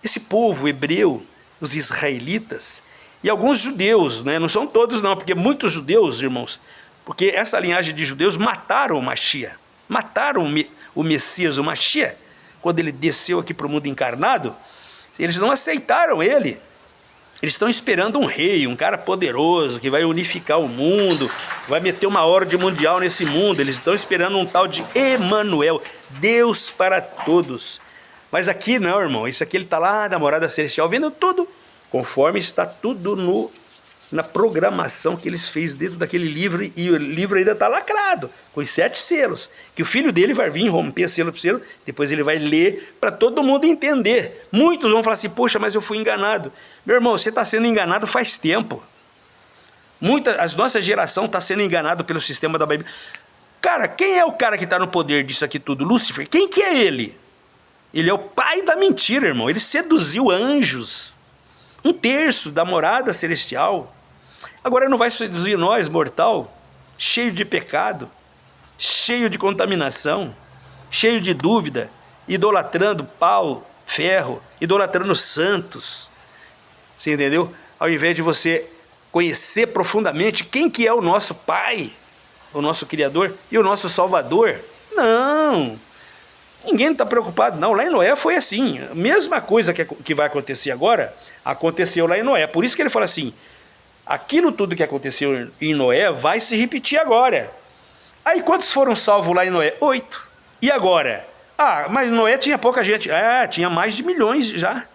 Esse povo hebreu, os israelitas, e alguns judeus, né? Não são todos não, porque muitos judeus, irmãos, porque essa linhagem de judeus mataram o Mashiach, mataram o Messias, o Mashiach, quando ele desceu aqui para o mundo encarnado, eles não aceitaram ele. Eles estão esperando um rei, um cara poderoso, que vai unificar o mundo, vai meter uma ordem mundial nesse mundo. Eles estão esperando um tal de Emanuel, Deus para todos. Mas aqui não, irmão, isso aqui ele está lá na morada celestial, vendo tudo, conforme está tudo na programação que eles fez dentro daquele livro, e o livro ainda está lacrado, com os 7 selos, que o filho dele vai vir romper selo por selo, depois ele vai ler para todo mundo entender. Muitos vão falar assim, poxa, mas eu fui enganado. Meu irmão, você está sendo enganado faz tempo. A nossa geração está sendo enganado pelo sistema da Bíblia. Cara, quem é o cara que está no poder disso aqui tudo? Lúcifer. Quem que é ele? Ele é o pai da mentira, irmão. Ele seduziu anjos. 1/3 da morada celestial. Agora não vai seduzir nós, mortal, cheio de pecado, cheio de contaminação, cheio de dúvida, idolatrando pau, ferro, idolatrando santos. Você entendeu? Ao invés de você conhecer profundamente quem que é o nosso Pai, o nosso Criador e o nosso Salvador. Não! Ninguém está preocupado, não. Lá em Noé foi assim. A mesma coisa que vai acontecer agora, aconteceu lá em Noé. Por isso que ele fala assim, aquilo tudo que aconteceu em Noé vai se repetir agora. Aí quantos foram salvos lá em Noé? 8. E agora? Ah, mas Noé tinha pouca gente. Ah, tinha mais de milhões já.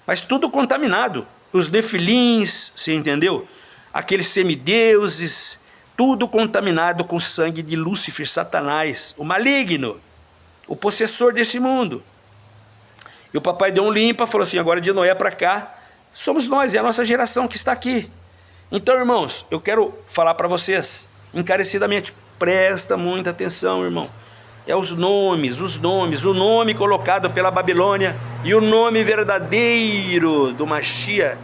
Mas tudo contaminado. Os nefilins, você entendeu? Aqueles semideuses, tudo contaminado com o sangue de Lúcifer, Satanás, o maligno, o possessor desse mundo. E o papai deu um limpa, falou assim, agora de Noé para cá, somos nós, é a nossa geração que está aqui. Então, irmãos, eu quero falar para vocês, encarecidamente, presta muita atenção, irmão. É os nomes, o nome colocado pela Babilônia e o nome verdadeiro do Mashiach,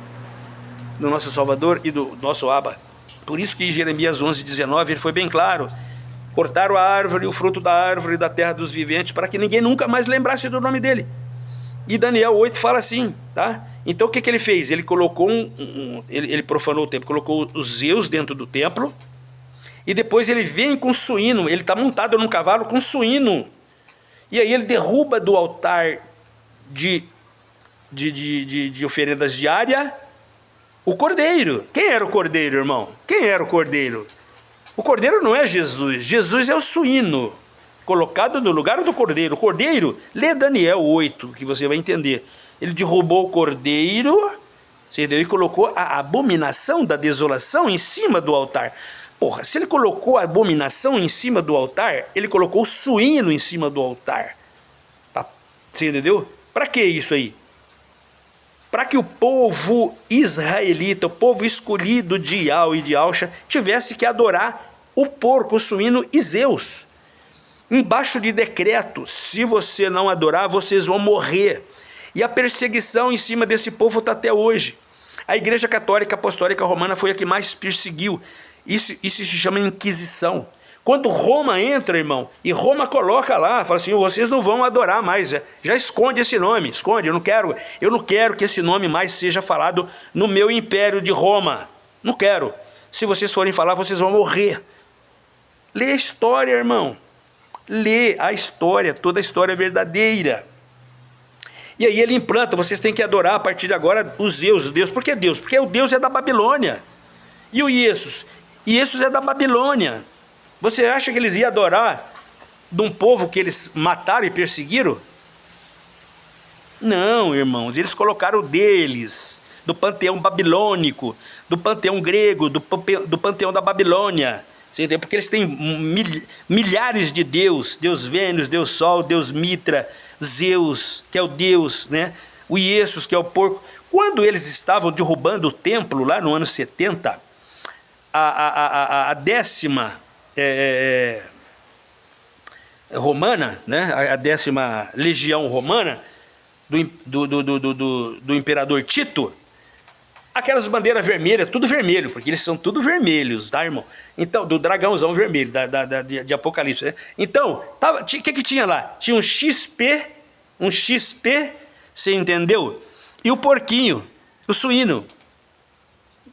do nosso Salvador e do nosso Abba. Por isso que em Jeremias 11:19 ele foi bem claro. Cortaram a árvore, o fruto da árvore da terra dos viventes, para que ninguém nunca mais lembrasse do nome dele. E Daniel 8 fala assim, tá? Então o que ele fez? Ele colocou ele profanou o templo, colocou os Zeus dentro do templo, e depois ele vem com suíno, ele está montado num cavalo com suíno, e aí ele derruba do altar de oferendas diárias o cordeiro. Quem era o cordeiro, irmão? Quem era o cordeiro? O cordeiro não é Jesus, Jesus é o suíno, colocado no lugar do cordeiro. O cordeiro, lê Daniel 8, que você vai entender. Ele derrubou o cordeiro, entendeu? E colocou a abominação da desolação em cima do altar. Porra, se ele colocou a abominação em cima do altar, ele colocou o suíno em cima do altar. Você entendeu? Para que isso aí? Para que o povo israelita, o povo escolhido de Ial e de Alcha, tivesse que adorar o porco, o suíno e Zeus. Embaixo de decreto, se você não adorar, vocês vão morrer. E a perseguição em cima desse povo está até hoje. A Igreja Católica Apostólica Romana foi a que mais perseguiu. Isso se chama Inquisição. Quando Roma entra, irmão, e Roma coloca lá, fala assim, vocês não vão adorar mais, já esconde esse nome, esconde, eu não quero que esse nome mais seja falado no meu império de Roma, não quero. Se vocês forem falar, vocês vão morrer. Lê a história, irmão, lê a história, toda a história verdadeira. E aí ele implanta, vocês têm que adorar a partir de agora os Zeus, Deus. Por que Deus? Porque o Deus é da Babilônia. E o Iesus? Iesus é da Babilônia. Você acha que eles iam adorar de um povo que eles mataram e perseguiram? Não, irmãos, eles colocaram o deles, do panteão babilônico, do panteão grego, do panteão da Babilônia. Você entendeu? Porque eles têm milhares de Deus, Deus Vênus, Deus Sol, Deus Mitra, Zeus, que é o Deus, né? O Iesus, que é o porco. Quando eles estavam derrubando o templo, lá no ano 70, a décima romana, né? A décima legião romana, do imperador Tito, aquelas bandeiras vermelhas, tudo vermelho, porque eles são tudo vermelhos, tá, irmão? Então, do dragãozão vermelho, de Apocalipse, né? Então, o que tinha lá? Tinha um XP, você entendeu? E o porquinho, o suíno,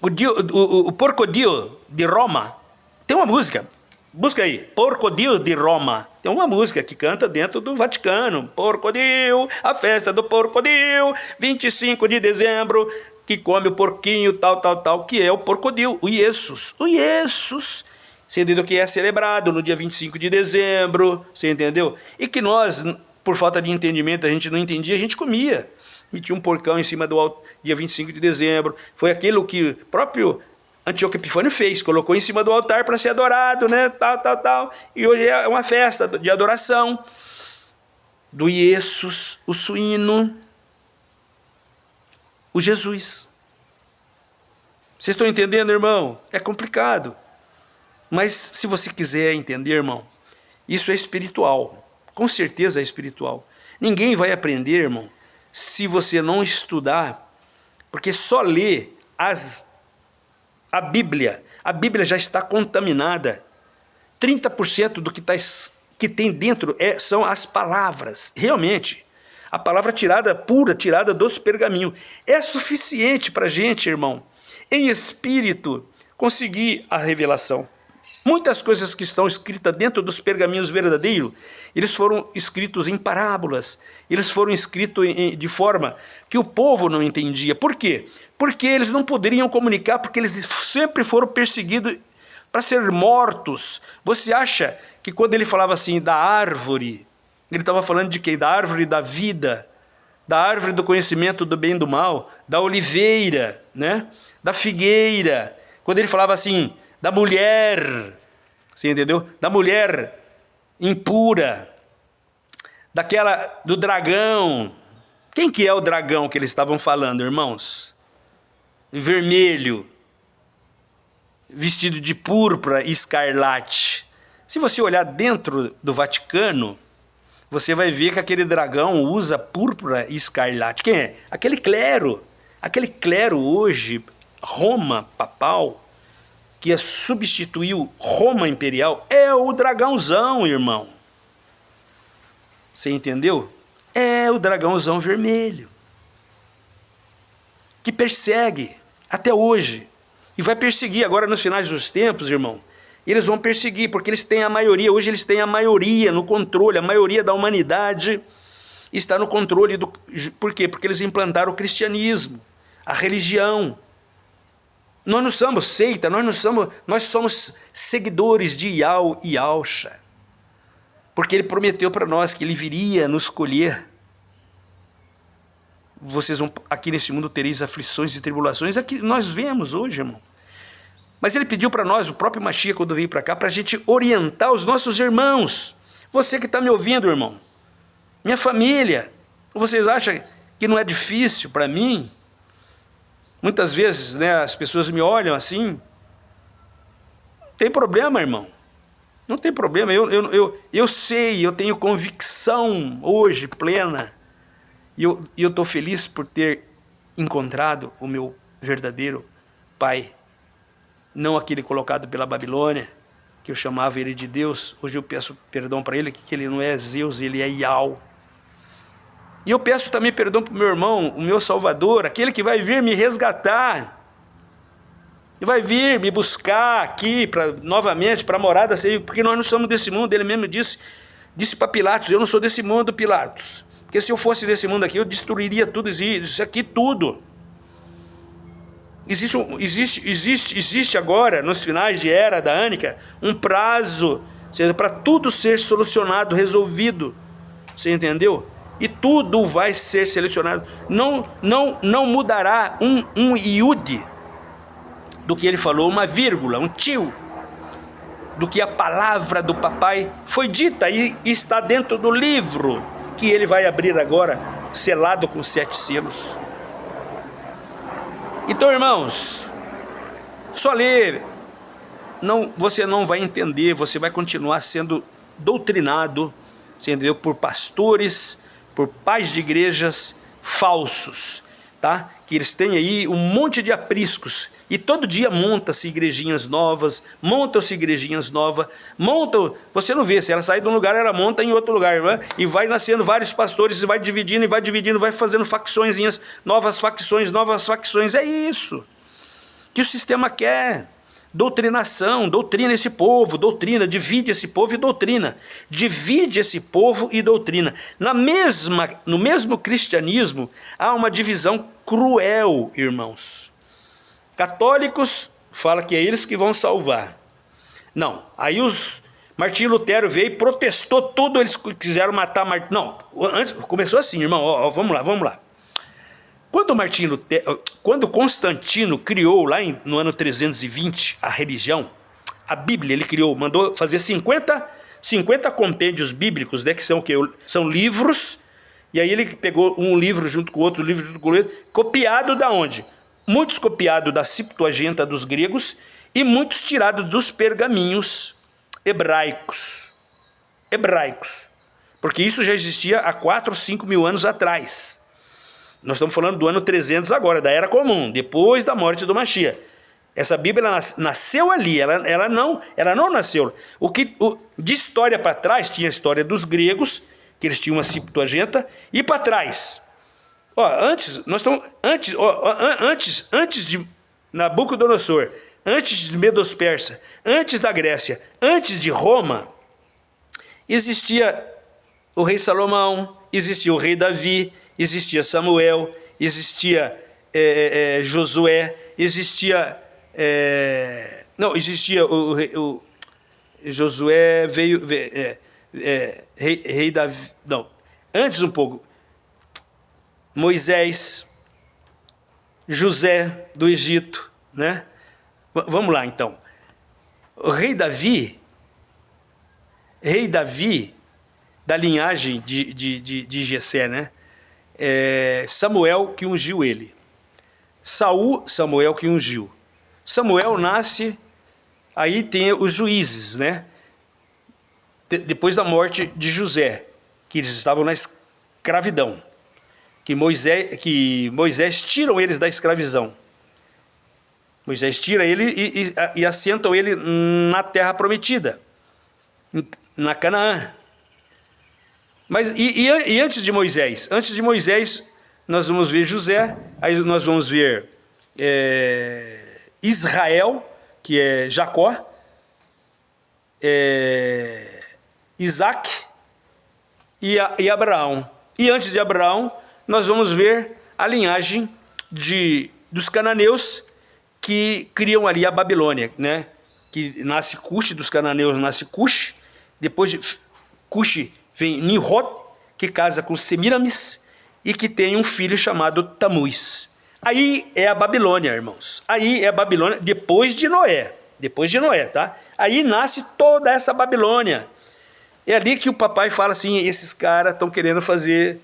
o porcodio de Roma. Tem uma música, busca aí, Porcodio de Roma. Tem uma música que canta dentro do Vaticano. Porcodio, a festa do Porcodio, 25 de dezembro, que come o porquinho, tal, que é o Porcodio, o Iesus. O Iesus, você entendeu, que é celebrado no dia 25 de dezembro, você entendeu? E que nós, por falta de entendimento, a gente não entendia, a gente comia. E tinha um porcão em cima do altar, dia 25 de dezembro. Foi aquilo que o próprio Antíoco Epifânio fez, colocou em cima do altar para ser adorado, né? Tal. E hoje é uma festa de adoração do Iesus, o suíno, o Jesus. Vocês estão entendendo, irmão? É complicado. Mas se você quiser entender, irmão, isso é espiritual. Com certeza é espiritual. Ninguém vai aprender, irmão, se você não estudar, porque só ler a Bíblia já está contaminada. 30% do que tem dentro são as palavras, realmente. A palavra pura, tirada dos pergaminhos. É suficiente para a gente, irmão, em espírito, conseguir a revelação. Muitas coisas que estão escritas dentro dos pergaminhos verdadeiros, eles foram escritos em parábolas, eles foram escritos de forma que o povo não entendia. Por quê? Porque eles não poderiam comunicar, porque eles sempre foram perseguidos para ser mortos. Você acha que quando ele falava assim da árvore, ele estava falando de quem? Da árvore da vida, da árvore do conhecimento do bem e do mal, da oliveira, né? Da figueira. Quando ele falava assim da mulher, você entendeu? Da mulher impura, do dragão. Quem que é o dragão que eles estavam falando, irmãos? Vermelho, vestido de púrpura e escarlate. Se você olhar dentro do Vaticano, você vai ver que aquele dragão usa púrpura e escarlate. Quem é? Aquele clero. Aquele clero hoje, Roma papal, que substituiu Roma imperial, é o dragãozão, irmão. Você entendeu? É o dragãozão vermelho, que persegue até hoje. E vai perseguir agora nos finais dos tempos, irmão. Eles vão perseguir, porque eles têm a maioria, hoje eles têm a maioria no controle, a maioria da humanidade está no controle Por quê? Porque eles implantaram o cristianismo, a religião. Nós não somos seita, nós somos seguidores de Iau e Alcha. Porque ele prometeu para nós que ele viria nos colher. Vocês vão, aqui nesse mundo tereis aflições e tribulações, é que nós vemos hoje, irmão. Mas ele pediu para nós, o próprio Mashiach, quando veio para cá, para a gente orientar os nossos irmãos. Você que está me ouvindo, irmão. Minha família. Vocês acham que não é difícil para mim? Muitas vezes, né, as pessoas me olham assim. Não tem problema, irmão. Não tem problema. Eu sei, eu tenho convicção hoje plena. E eu estou feliz por ter encontrado o meu verdadeiro pai. Não aquele colocado pela Babilônia, que eu chamava ele de Deus. Hoje eu peço perdão para ele, que ele não é Zeus, ele é Iau. E eu peço também perdão para o meu irmão, o meu Salvador, aquele que vai vir me resgatar. E vai vir me buscar aqui, novamente, para a morada, porque nós não somos desse mundo. Ele mesmo disse para Pilatos, eu não sou desse mundo, Pilatos. Porque se eu fosse desse mundo aqui, eu destruiria tudo, isso aqui tudo. Existe agora, nos finais de era da Ânica, um prazo para tudo ser solucionado, resolvido. Você entendeu? E tudo vai ser selecionado. Não mudará um iude do que ele falou, uma vírgula, um tio, do que a palavra do papai foi dita e está dentro do livro que ele vai abrir agora, selado com 7 selos. Então, irmãos, só ler, você não vai entender, você vai continuar sendo doutrinado, você entendeu? Por pastores, por pais de igrejas falsos, tá? Que eles têm aí um monte de apriscos, e todo dia monta-se igrejinhas novas, você não vê, se ela sair de um lugar, ela monta em outro lugar, né? E vai nascendo vários pastores, e vai dividindo, vai fazendo facçõezinhas, novas facções, é isso que o sistema quer. Doutrinação, doutrina esse povo, divide esse povo e doutrina. No mesmo cristianismo, há uma divisão cruel, irmãos. Católicos falam que é eles que vão salvar. Não, aí Martinho Lutero veio e protestou tudo, eles quiseram matar Martinho. Não, antes, começou assim, irmão, vamos lá. Quando Constantino criou lá no ano 320 a religião, a Bíblia, ele mandou fazer 50 compêndios bíblicos, né, que são livros, e aí ele pegou um livro junto com outro, copiado da onde? Muitos copiados da Septuaginta dos gregos e muitos tirados dos pergaminhos hebraicos, porque isso já existia há 4 ou 5 mil anos atrás. Nós estamos falando do ano 300 agora, da Era Comum, depois da morte do Mashiach. Essa Bíblia nasceu ali, ela não nasceu. De história para trás, tinha a história dos gregos, que eles tinham uma Septuaginta, e para trás. Antes de Nabucodonosor, antes de Medos Persa, antes da Grécia, antes de Roma, existia o rei Salomão, existia o rei Davi, existia Samuel, existia Josué, existia Josué rei Davi, não, antes um pouco, Moisés, José do Egito, né? Vamos lá então. O rei Davi da linhagem de Jessé, né? Samuel que ungiu ele. Samuel que ungiu. Samuel nasce, aí tem os juízes, né? Depois da morte de José, que eles estavam na escravidão, que Moisés tiram eles da escravidão. Moisés tira ele e assentam ele na terra prometida, na Canaã. Mas e antes de Moisés? Antes de Moisés, nós vamos ver José, aí nós vamos ver Israel, que é Jacó, Isaac e Abraão. E antes de Abraão, nós vamos ver a linhagem dos cananeus que criam ali a Babilônia, né? Que nasce Cush, dos cananeus nasce Cush, depois de Cush vem Nimrod, que casa com Semiramis e que tem um filho chamado Tamuz. Aí é a Babilônia, irmãos. Aí é a Babilônia depois de Noé, tá? Aí nasce toda essa Babilônia. É ali que o papai fala assim, esses caras estão querendo fazer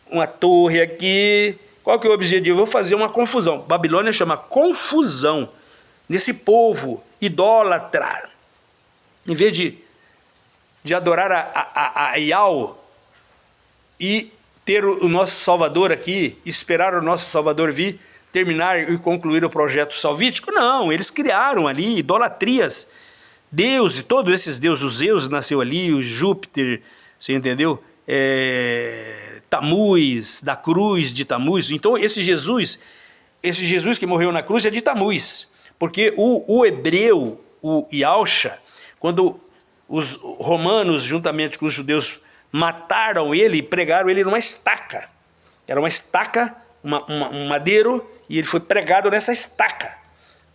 uma torre aqui. Qual que é o objetivo? Vou fazer uma confusão. Babilônia chama confusão nesse povo idólatra. Em vez de adorar a Yahweh e ter o nosso Salvador aqui, esperar o nosso Salvador vir, terminar e concluir o projeto salvítico, não, eles criaram ali idolatrias, deuses, todos esses deuses, o Zeus nasceu ali, o Júpiter, você entendeu? Tamuz, da cruz de Tamuz. Então esse Jesus que morreu na cruz é de Tamuz, porque o hebreu, o Yahusha, quando os romanos, juntamente com os judeus, mataram ele e pregaram ele numa estaca. Era uma estaca, um madeiro, e ele foi pregado nessa estaca,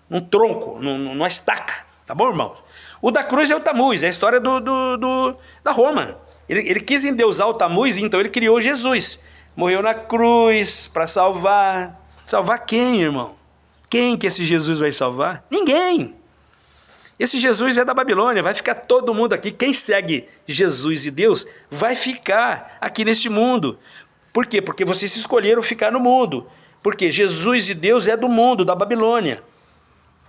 num tronco, numa estaca. Tá bom, irmãos? O da cruz é o Tamuz, é a história da Roma. Ele quis endeusar o Tamuz, então ele criou Jesus. Morreu na cruz para salvar. Salvar quem, irmão? Quem que esse Jesus vai salvar? Ninguém. Esse Jesus é da Babilônia, vai ficar todo mundo aqui. Quem segue Jesus e Deus vai ficar aqui neste mundo. Por quê? Porque vocês escolheram ficar no mundo. Porque Jesus e Deus é do mundo, da Babilônia.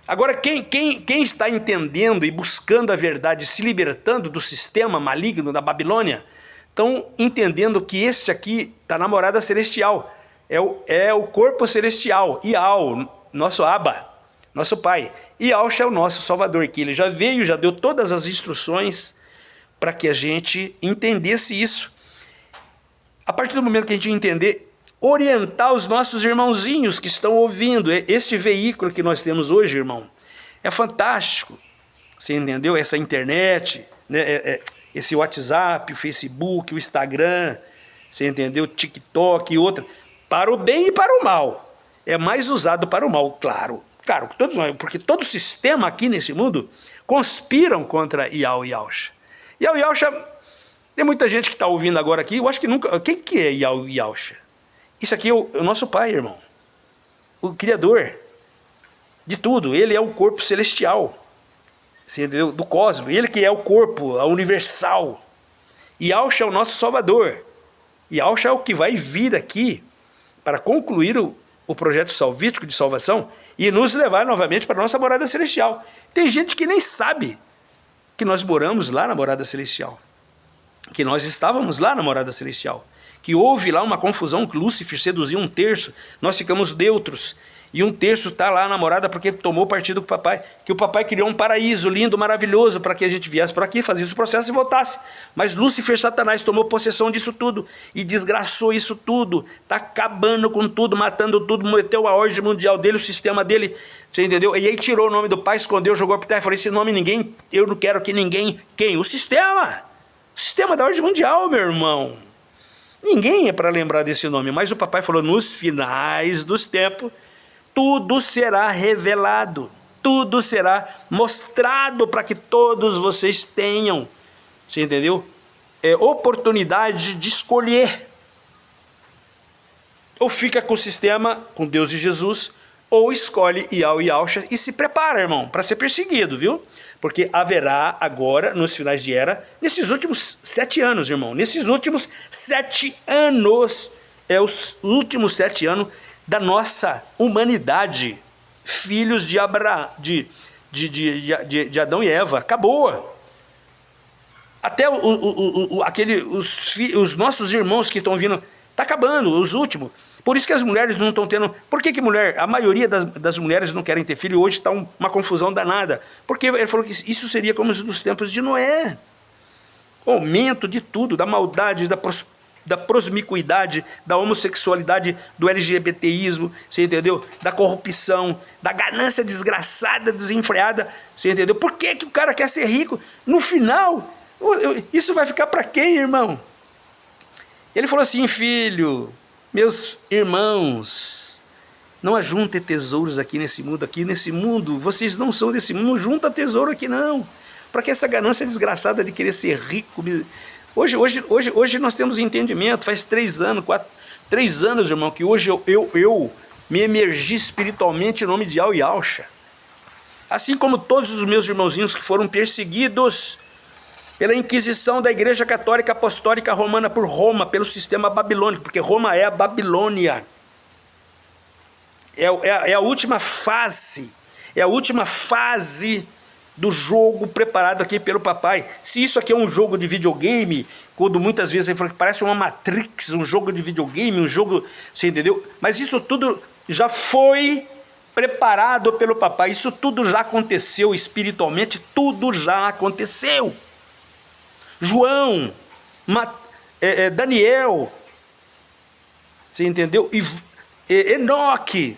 Agora, quem está entendendo e buscando a verdade, se libertando do sistema maligno da Babilônia, estão entendendo que este aqui está na morada celestial. É o corpo celestial, Ial, nosso Abba, nosso Pai. Iauxa é o nosso Salvador, que ele já veio, já deu todas as instruções para que a gente entendesse isso. A partir do momento que a gente entender, orientar os nossos irmãozinhos que estão ouvindo. Este veículo que nós temos hoje, irmão, é fantástico. Você entendeu? Essa internet, né? Esse WhatsApp, o Facebook, o Instagram, você entendeu? TikTok e outra. Para o bem e para o mal. É mais usado para o mal, claro. Claro, porque todo sistema aqui nesse mundo conspiram contra Ial e Iauxa. Ial e Iauxa, tem muita gente que está ouvindo agora aqui, eu acho que nunca... Quem que é Ial e Iauxa? Isso aqui é o nosso Pai, irmão. O Criador de tudo. Ele é o corpo celestial, você entendeu? Do cosmos. Ele que é o corpo, a universal. Iauxa é o nosso Salvador. Iauxa é o que vai vir aqui para concluir o projeto salvífico de salvação e nos levar novamente para a nossa morada celestial. Tem gente que nem sabe que nós moramos lá na morada celestial, que nós estávamos lá na morada celestial, que houve lá uma confusão, que Lúcifer seduziu um terço, nós ficamos neutros, e um terço está lá na morada porque tomou partido com o papai, que o papai criou um paraíso lindo, maravilhoso, para que a gente viesse por aqui, fazia o processo e voltasse. Mas Lúcifer, Satanás, tomou possessão disso tudo, e desgraçou isso tudo, está acabando com tudo, matando tudo, meteu a ordem mundial dele, o sistema dele, você entendeu? E aí tirou o nome do pai, escondeu, jogou para terra e falou, esse nome ninguém, eu não quero que ninguém, quem? O sistema da ordem mundial, meu irmão. Ninguém é para lembrar desse nome, mas o papai falou, nos finais dos tempos, tudo será revelado, tudo será mostrado para que todos vocês tenham, você entendeu? Oportunidade de escolher. Ou fica com o sistema, com Deus e Jesus, ou escolhe Ial e Iauxa e se prepara, irmão, para ser perseguido, viu? Porque haverá agora, nos finais de era, nesses últimos 7 anos, irmão, nesses últimos 7 anos, os últimos 7 anos da nossa humanidade, filhos de Adão e Eva, acabou. Até os nossos irmãos que estão vindo, está acabando, os últimos. Por isso que as mulheres não estão tendo... Por que mulher? A maioria das mulheres não querem ter filho, hoje está uma confusão danada. Porque ele falou que isso seria como nos tempos de Noé. O aumento de tudo, da maldade, da prosmicuidade, da homossexualidade, do LGBTismo, você entendeu? Da corrupção, da ganância desgraçada, desenfreada, você entendeu? Por que o cara quer ser rico? No final, isso vai ficar para quem, irmão? Ele falou assim, filho, meus irmãos, não ajuntem tesouros aqui nesse mundo, vocês não são desse mundo, não junta tesouro aqui não, para que essa ganância desgraçada de querer ser rico... Hoje nós temos entendimento, faz 3 anos, 3 anos, irmão, que hoje eu me emergi espiritualmente em nome de Ial e Iauxa. Assim como todos os meus irmãozinhos que foram perseguidos pela Inquisição da Igreja Católica Apostólica Romana por Roma, pelo sistema babilônico, porque Roma é a Babilônia. É a última fase, do jogo preparado aqui pelo papai. Se isso aqui é um jogo de videogame, quando muitas vezes ele fala que parece uma Matrix, um jogo de videogame, um jogo, você entendeu? Mas isso tudo já foi preparado pelo papai, isso tudo já aconteceu espiritualmente, tudo já aconteceu. João, Daniel, você entendeu? Enoque,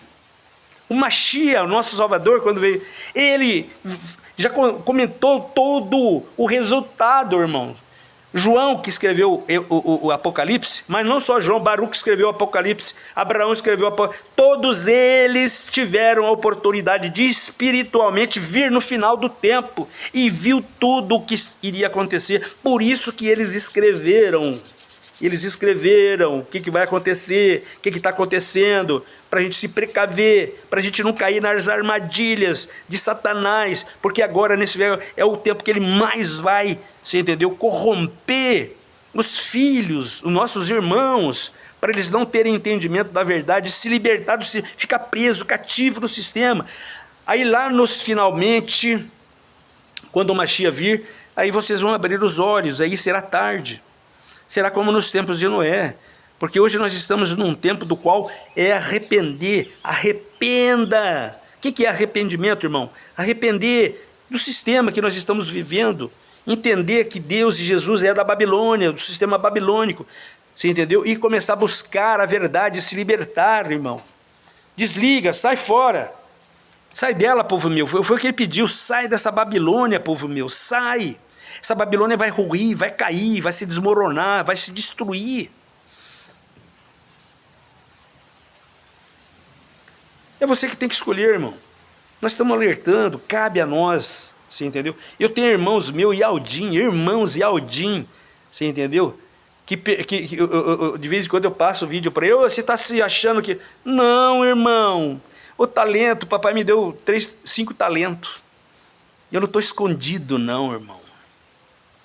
o Machia, o nosso Salvador, quando veio, ele já comentou todo o resultado, irmão. João que escreveu o Apocalipse, mas não só João, Baruque escreveu o Apocalipse, Abraão escreveu o Apocalipse, todos eles tiveram a oportunidade de espiritualmente vir no final do tempo e viu tudo o que iria acontecer, por isso que eles escreveram Eles escreveram o que vai acontecer, o que está acontecendo, para a gente se precaver, para a gente não cair nas armadilhas de Satanás, porque agora nesse é o tempo que ele mais vai, você entendeu, corromper os filhos, os nossos irmãos, para eles não terem entendimento da verdade, se libertar, ficar preso, cativo no sistema. Aí lá nos finalmente, quando o Mashiach vir, aí vocês vão abrir os olhos, aí será tarde. Será como nos tempos de Noé. Porque hoje nós estamos num tempo do qual é arrepender. Arrependa. O que é arrependimento, irmão? Arrepender do sistema que nós estamos vivendo. Entender que Deus e Jesus é da Babilônia, do sistema babilônico. Você entendeu? E começar a buscar a verdade, se libertar, irmão. Desliga, sai fora. Sai dela, povo meu. Foi o que ele pediu. Sai dessa Babilônia, povo meu. Sai. Essa Babilônia vai ruir, vai cair, vai se desmoronar, vai se destruir. É você que tem que escolher, irmão. Nós estamos alertando, cabe a nós, você entendeu? Eu tenho irmãos meus, irmãos Yaldim, você entendeu? Que de vez em quando eu passo o vídeo para ele, você está se achando que... Não, irmão, o talento, papai me deu 5 talentos. Eu não estou escondido não, irmão.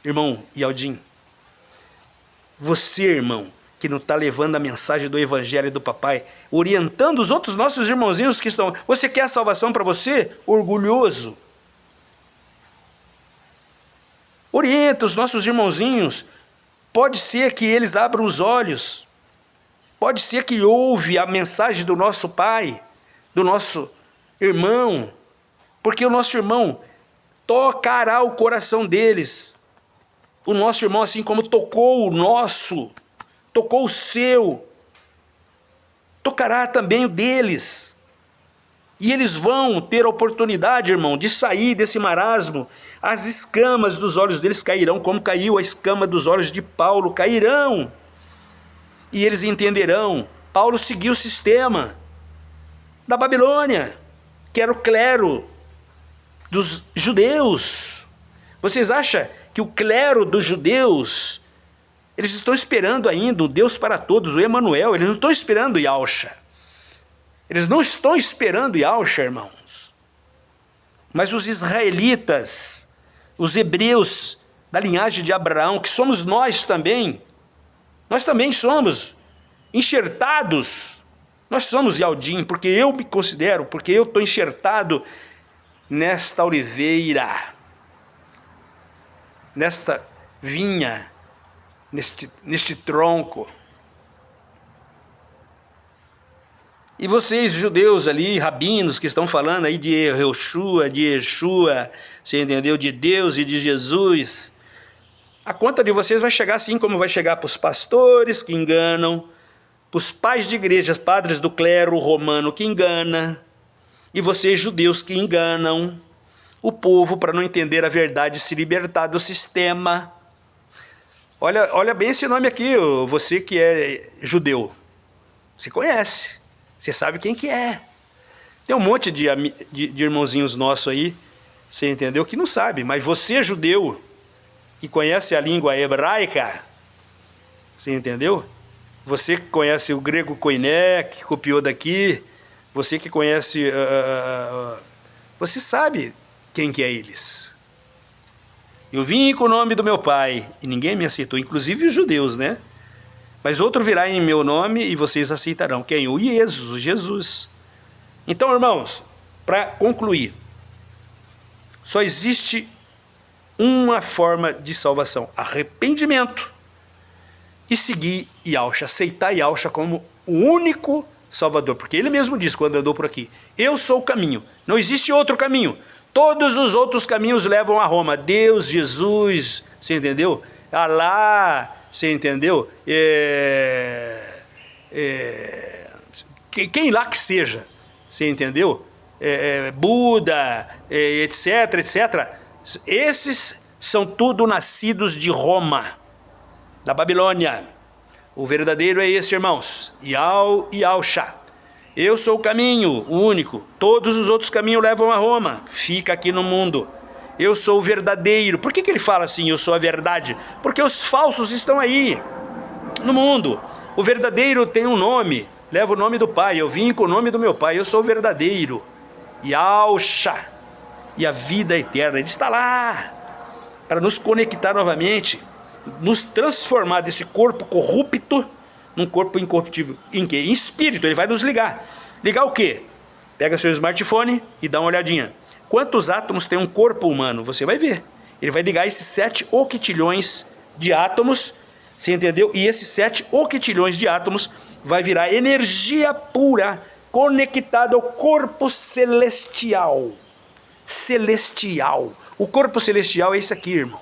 Irmão Yaldim, você, irmão, que não está levando a mensagem do evangelho do papai, orientando os outros nossos irmãozinhos que estão... Você quer a salvação para você? Orgulhoso. Orienta os nossos irmãozinhos. Pode ser que eles abram os olhos. Pode ser que ouve a mensagem do nosso pai, do nosso irmão. Porque o nosso irmão tocará o coração deles. O nosso irmão, assim como tocou o nosso, tocou o seu, tocará também o deles. E eles vão ter a oportunidade, irmão, de sair desse marasmo. As escamas dos olhos deles cairão, como caiu a escama dos olhos de Paulo, cairão. E eles entenderão. Paulo seguiu o sistema da Babilônia, que era o clero dos judeus. Vocês acham que o clero dos judeus, eles estão esperando ainda o Deus para todos, o Emanuel, eles não estão esperando Yahshua. Eles não estão esperando Yahshua, irmãos. Mas os israelitas, os hebreus da linhagem de Abraão, que somos nós também somos enxertados. Nós somos Yaldim, porque eu me considero, porque eu estou enxertado nesta oliveira, nesta vinha, neste tronco. E vocês, judeus ali, rabinos, que estão falando aí de Yeshua, você entendeu? De Deus e de Jesus. A conta de vocês vai chegar assim como vai chegar para os pastores que enganam, para os pais de igrejas, padres do clero romano que engana, e vocês, judeus, que enganam o povo para não entender a verdade e se libertar do sistema. Olha bem esse nome aqui, você que é judeu. Você conhece, você sabe quem que é. Tem um monte de irmãozinhos nossos aí, você entendeu, que não sabe. Mas você, judeu, que conhece a língua hebraica, você entendeu? Você que conhece o grego koiné, que copiou daqui, você que conhece... você sabe quem que é eles. Eu vim com o nome do meu pai e ninguém me aceitou, inclusive os judeus, né? Mas outro virá em meu nome e vocês aceitarão. Quem? O Jesus. Então, irmãos, para concluir, só existe uma forma de salvação: arrependimento e seguir Yahshua, aceitar Yahshua como o único Salvador, porque ele mesmo disse quando andou por aqui: eu sou o caminho, não existe outro caminho. Todos os outros caminhos levam a Roma. Deus, Jesus, você entendeu? Alá, você entendeu? Quem lá que seja, você entendeu? Buda, etc. Esses são tudo nascidos de Roma, da Babilônia. O verdadeiro é esse, irmãos. Yahshua. Eu sou o caminho, o único. Todos os outros caminhos levam a Roma. Fica aqui no mundo. Eu sou o verdadeiro. Por que ele fala assim, eu sou a verdade? Porque os falsos estão aí. no mundo. O verdadeiro tem um nome, leva o nome do Pai. Eu vim com o nome do meu Pai, eu sou o verdadeiro. Yahshua. E a vida eterna, ele está lá para nos conectar novamente, nos transformar desse corpo corrupto num corpo incorruptível. Em quê? Em espírito, ele vai nos ligar. Ligar o quê? Pega seu smartphone e dá uma olhadinha. Quantos átomos tem um corpo humano? Você vai ver. Ele vai ligar esses 7 octilhões de átomos, você entendeu? E esses 7 octilhões de átomos vai virar energia pura conectada ao corpo celestial. Celestial. O corpo celestial é isso aqui, irmão.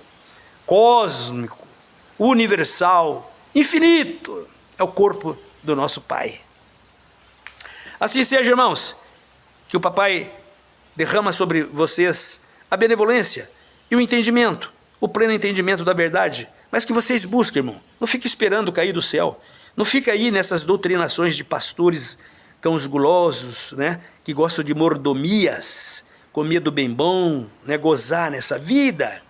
Cósmico, universal, infinito. É o corpo do nosso Pai. Assim seja, irmãos, que o Papai derrama sobre vocês a benevolência e o entendimento, o pleno entendimento da verdade, mas que vocês busquem, irmão. Não fique esperando cair do céu. Não fica aí nessas doutrinações de pastores cãos gulosos, né, que gostam de mordomias, comer do bem bom, né, gozar nessa vida,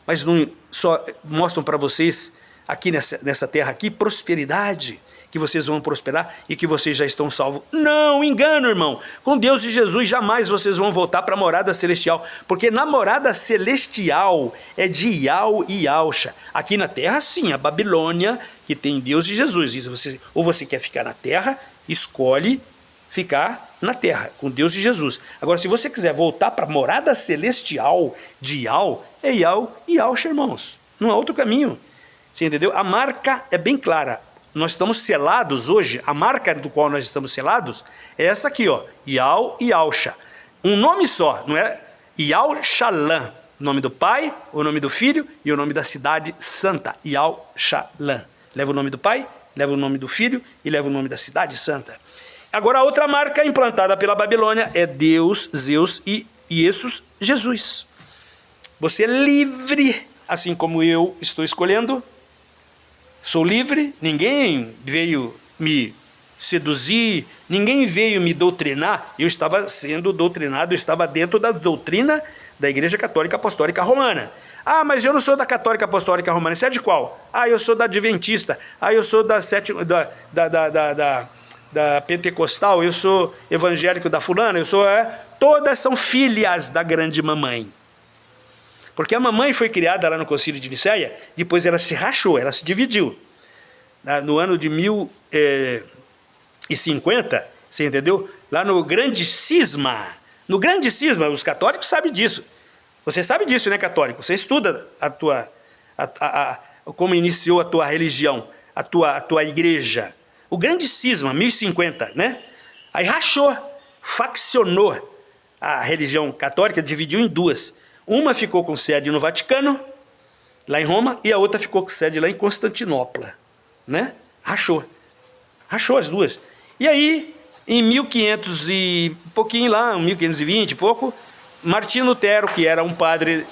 mas não só mostram para vocês aqui nessa terra aqui prosperidade, que vocês vão prosperar e que vocês já estão salvos. Não, engano, irmão. Com Deus e Jesus jamais vocês vão voltar para a morada celestial, porque na morada celestial é de Yau e Yahusha. Aqui na terra, sim, a Babilônia, que tem Deus e Jesus. Ou você quer ficar na terra, escolhe ficar na terra, com Deus e Jesus. Agora, se você quiser voltar para a morada celestial de Yau, é Yau e Yahusha, irmãos. Não há outro caminho. Você entendeu? A marca é bem clara. Nós estamos selados hoje, a marca do qual nós estamos selados é essa aqui, ó, Yau e Yahusha. Um nome só, não é? Yahushalan, o nome do Pai, o nome do Filho e o nome da cidade santa, Yahushalan. Leva o nome do Pai, leva o nome do Filho e leva o nome da cidade santa. Agora a outra marca implantada pela Babilônia é Deus, Zeus e Jesus. Você é livre, assim como eu estou escolhendo. Sou livre, ninguém veio me seduzir, ninguém veio me doutrinar. Eu estava sendo doutrinado, eu estava dentro da doutrina da Igreja Católica Apostólica Romana. Ah, mas eu não sou da Católica Apostólica Romana. Você é de qual? Ah, eu sou da Adventista. Ah, eu sou da sétima, da Pentecostal. Eu sou evangélico da fulana. Eu sou... Todas são filhas da grande mamãe. Porque a mamãe foi criada lá no Concílio de Nicéia, depois ela se rachou, ela se dividiu. No ano de 1050, você entendeu? Lá no grande cisma, os católicos sabem disso. Você sabe disso, né, católico? Você estuda como iniciou a tua religião, a tua igreja. O grande cisma, 1050, né? Aí rachou, faccionou a religião católica, dividiu em duas. Uma ficou com sede no Vaticano, lá em Roma, e a outra ficou com sede lá em Constantinopla, né? Rachou as duas. E aí, em 1500 e pouquinho lá, 1520 e pouco, Martinho Lutero, que era um padre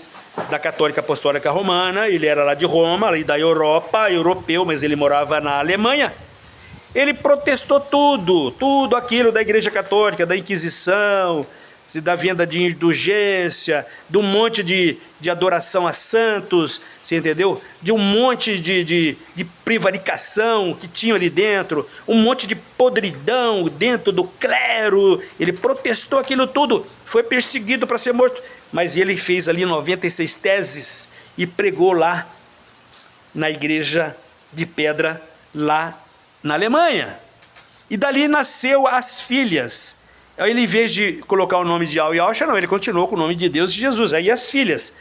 da Católica Apostólica Romana, ele era lá de Roma, ali da Europa, europeu, mas ele morava na Alemanha, ele protestou tudo aquilo da Igreja Católica, da Inquisição, da venda de indulgência, de um monte de adoração a santos, você entendeu? De um monte de prevaricação que tinha ali dentro, um monte de podridão dentro do clero. Ele protestou aquilo tudo, foi perseguido para ser morto, mas ele fez ali 96 teses e pregou lá na igreja de pedra, lá na Alemanha. E dali nasceu as filhas. Aí ele, em vez de colocar o nome de Yau e Yahusha, não, ele continuou com o nome de Deus e Jesus. Aí as filhas,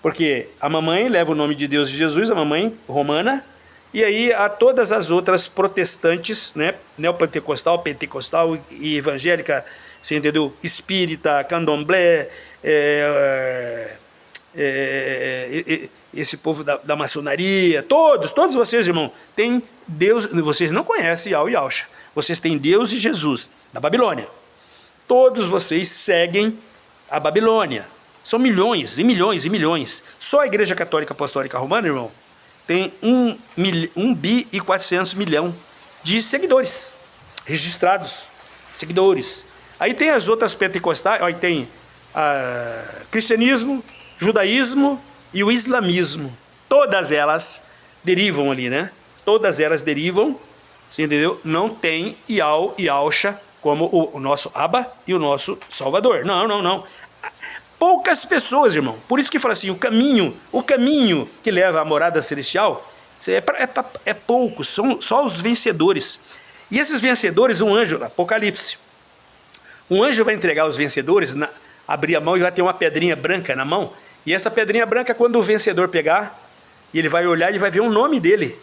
porque a mamãe leva o nome de Deus e Jesus, a mamãe romana, e aí a todas as outras protestantes, né, neopentecostal, pentecostal e evangélica, você entendeu? Espírita, candomblé, esse povo da maçonaria, todos vocês, irmão, têm Deus, vocês não conhecem Yau e Yahusha, vocês têm Deus e Jesus, da Babilônia. Todos vocês seguem a Babilônia. São milhões e milhões e milhões. Só a Igreja Católica Apostólica Romana, irmão, tem 1 bi e 400 milhão de seguidores registrados. Seguidores. Aí tem as outras pentecostais, aí tem cristianismo, judaísmo e o islamismo. Todas elas derivam ali, né? todas elas derivam, você entendeu? Não tem Yahweh e Yahusha como o nosso Abba e o nosso Salvador. Não, não, não. Poucas pessoas, irmão. Por isso que fala assim, o caminho que leva à morada celestial é pouco, são só os vencedores. E esses vencedores, um anjo, Apocalipse, um anjo vai entregar os vencedores, abrir a mão e vai ter uma pedrinha branca na mão. E essa pedrinha branca, quando o vencedor pegar, e ele vai olhar e vai ver o nome dele.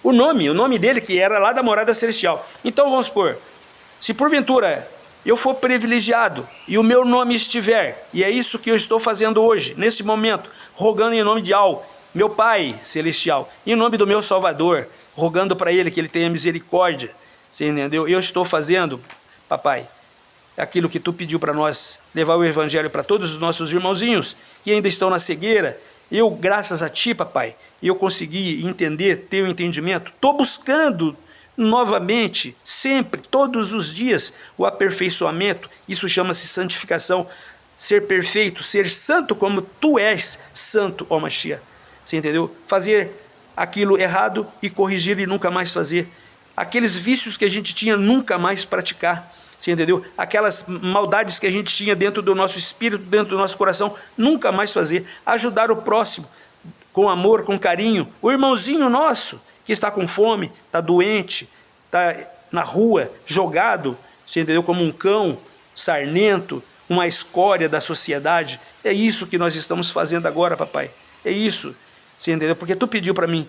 O nome dele que era lá da morada celestial. Então vamos supor, se porventura eu for privilegiado e o meu nome estiver, e é isso que eu estou fazendo hoje, nesse momento, rogando em nome de Al, meu Pai Celestial, em nome do meu Salvador, rogando para Ele que Ele tenha misericórdia, você entendeu? Eu estou fazendo, papai, aquilo que tu pediu para nós, levar o evangelho para todos os nossos irmãozinhos que ainda estão na cegueira. Eu, graças a ti, papai, eu consegui entender, ter o entendimento, estou buscando novamente, sempre, todos os dias, o aperfeiçoamento. Isso chama-se santificação, ser perfeito, ser santo como tu és santo, ó Mashiach. Você entendeu? Fazer aquilo errado e corrigir e nunca mais fazer. Aqueles vícios que a gente tinha, nunca mais praticar. Você entendeu? Aquelas maldades que a gente tinha dentro do nosso espírito, dentro do nosso coração, nunca mais fazer. Ajudar o próximo com amor, com carinho. O irmãozinho nosso que está com fome, está doente, está na rua, jogado, você entendeu? Como um cão sarnento, uma escória da sociedade. É isso que nós estamos fazendo agora, papai. É isso, você entendeu? Porque tu pediu para mim,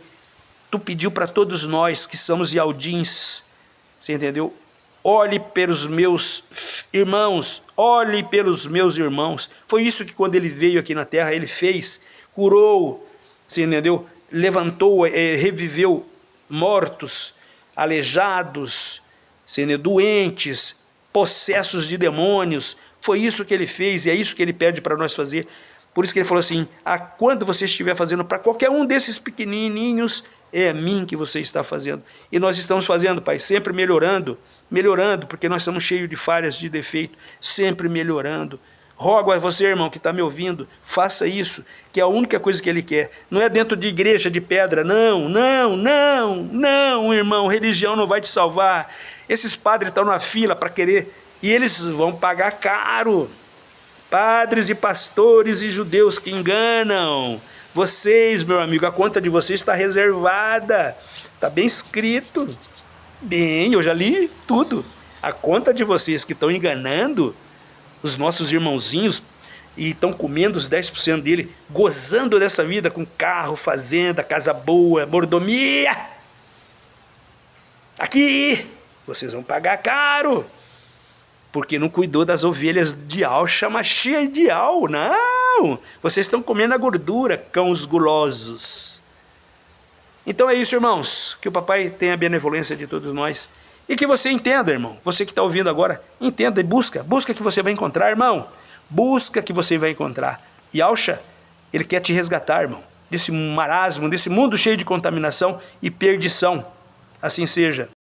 tu pediu para todos nós que somos Yaldins, você entendeu? Olhe pelos meus irmãos, olhe pelos meus irmãos. Foi isso que quando ele veio aqui na terra, ele fez, curou, você entendeu? Levantou, reviveu mortos, aleijados, você entendeu? Doentes, possessos de demônios. Foi isso que ele fez e é isso que ele pede para nós fazer. Por isso que ele falou assim, quando você estiver fazendo para qualquer um desses pequenininhos, é a mim que você está fazendo. E nós estamos fazendo, Pai, sempre melhorando, porque nós somos cheios de falhas, de defeito, sempre melhorando. Rogo a você, irmão, que está me ouvindo, faça isso, que é a única coisa que ele quer. Não é dentro de igreja de pedra, não, não, não, não, irmão, religião não vai te salvar. Esses padres estão na fila para querer, e eles vão pagar caro. Padres e pastores e judeus que enganam. Vocês, meu amigo, a conta de vocês está reservada. Está bem escrito. Bem, eu já li tudo. A conta de vocês que estão enganando os nossos irmãozinhos e estão comendo os 10% dele, gozando dessa vida com carro, fazenda, casa boa, mordomia. Aqui, vocês vão pagar caro. Porque não cuidou das ovelhas de Al, Mashiach de Al. Não! Vocês estão comendo a gordura, cãos gulosos. Então é isso, irmãos. Que o papai tenha a benevolência de todos nós. E que você entenda, irmão. Você que está ouvindo agora, entenda e busca. Busca que você vai encontrar, irmão. Busca que você vai encontrar. E Alcha, ele quer te resgatar, irmão. Desse marasmo, desse mundo cheio de contaminação e perdição. Assim seja.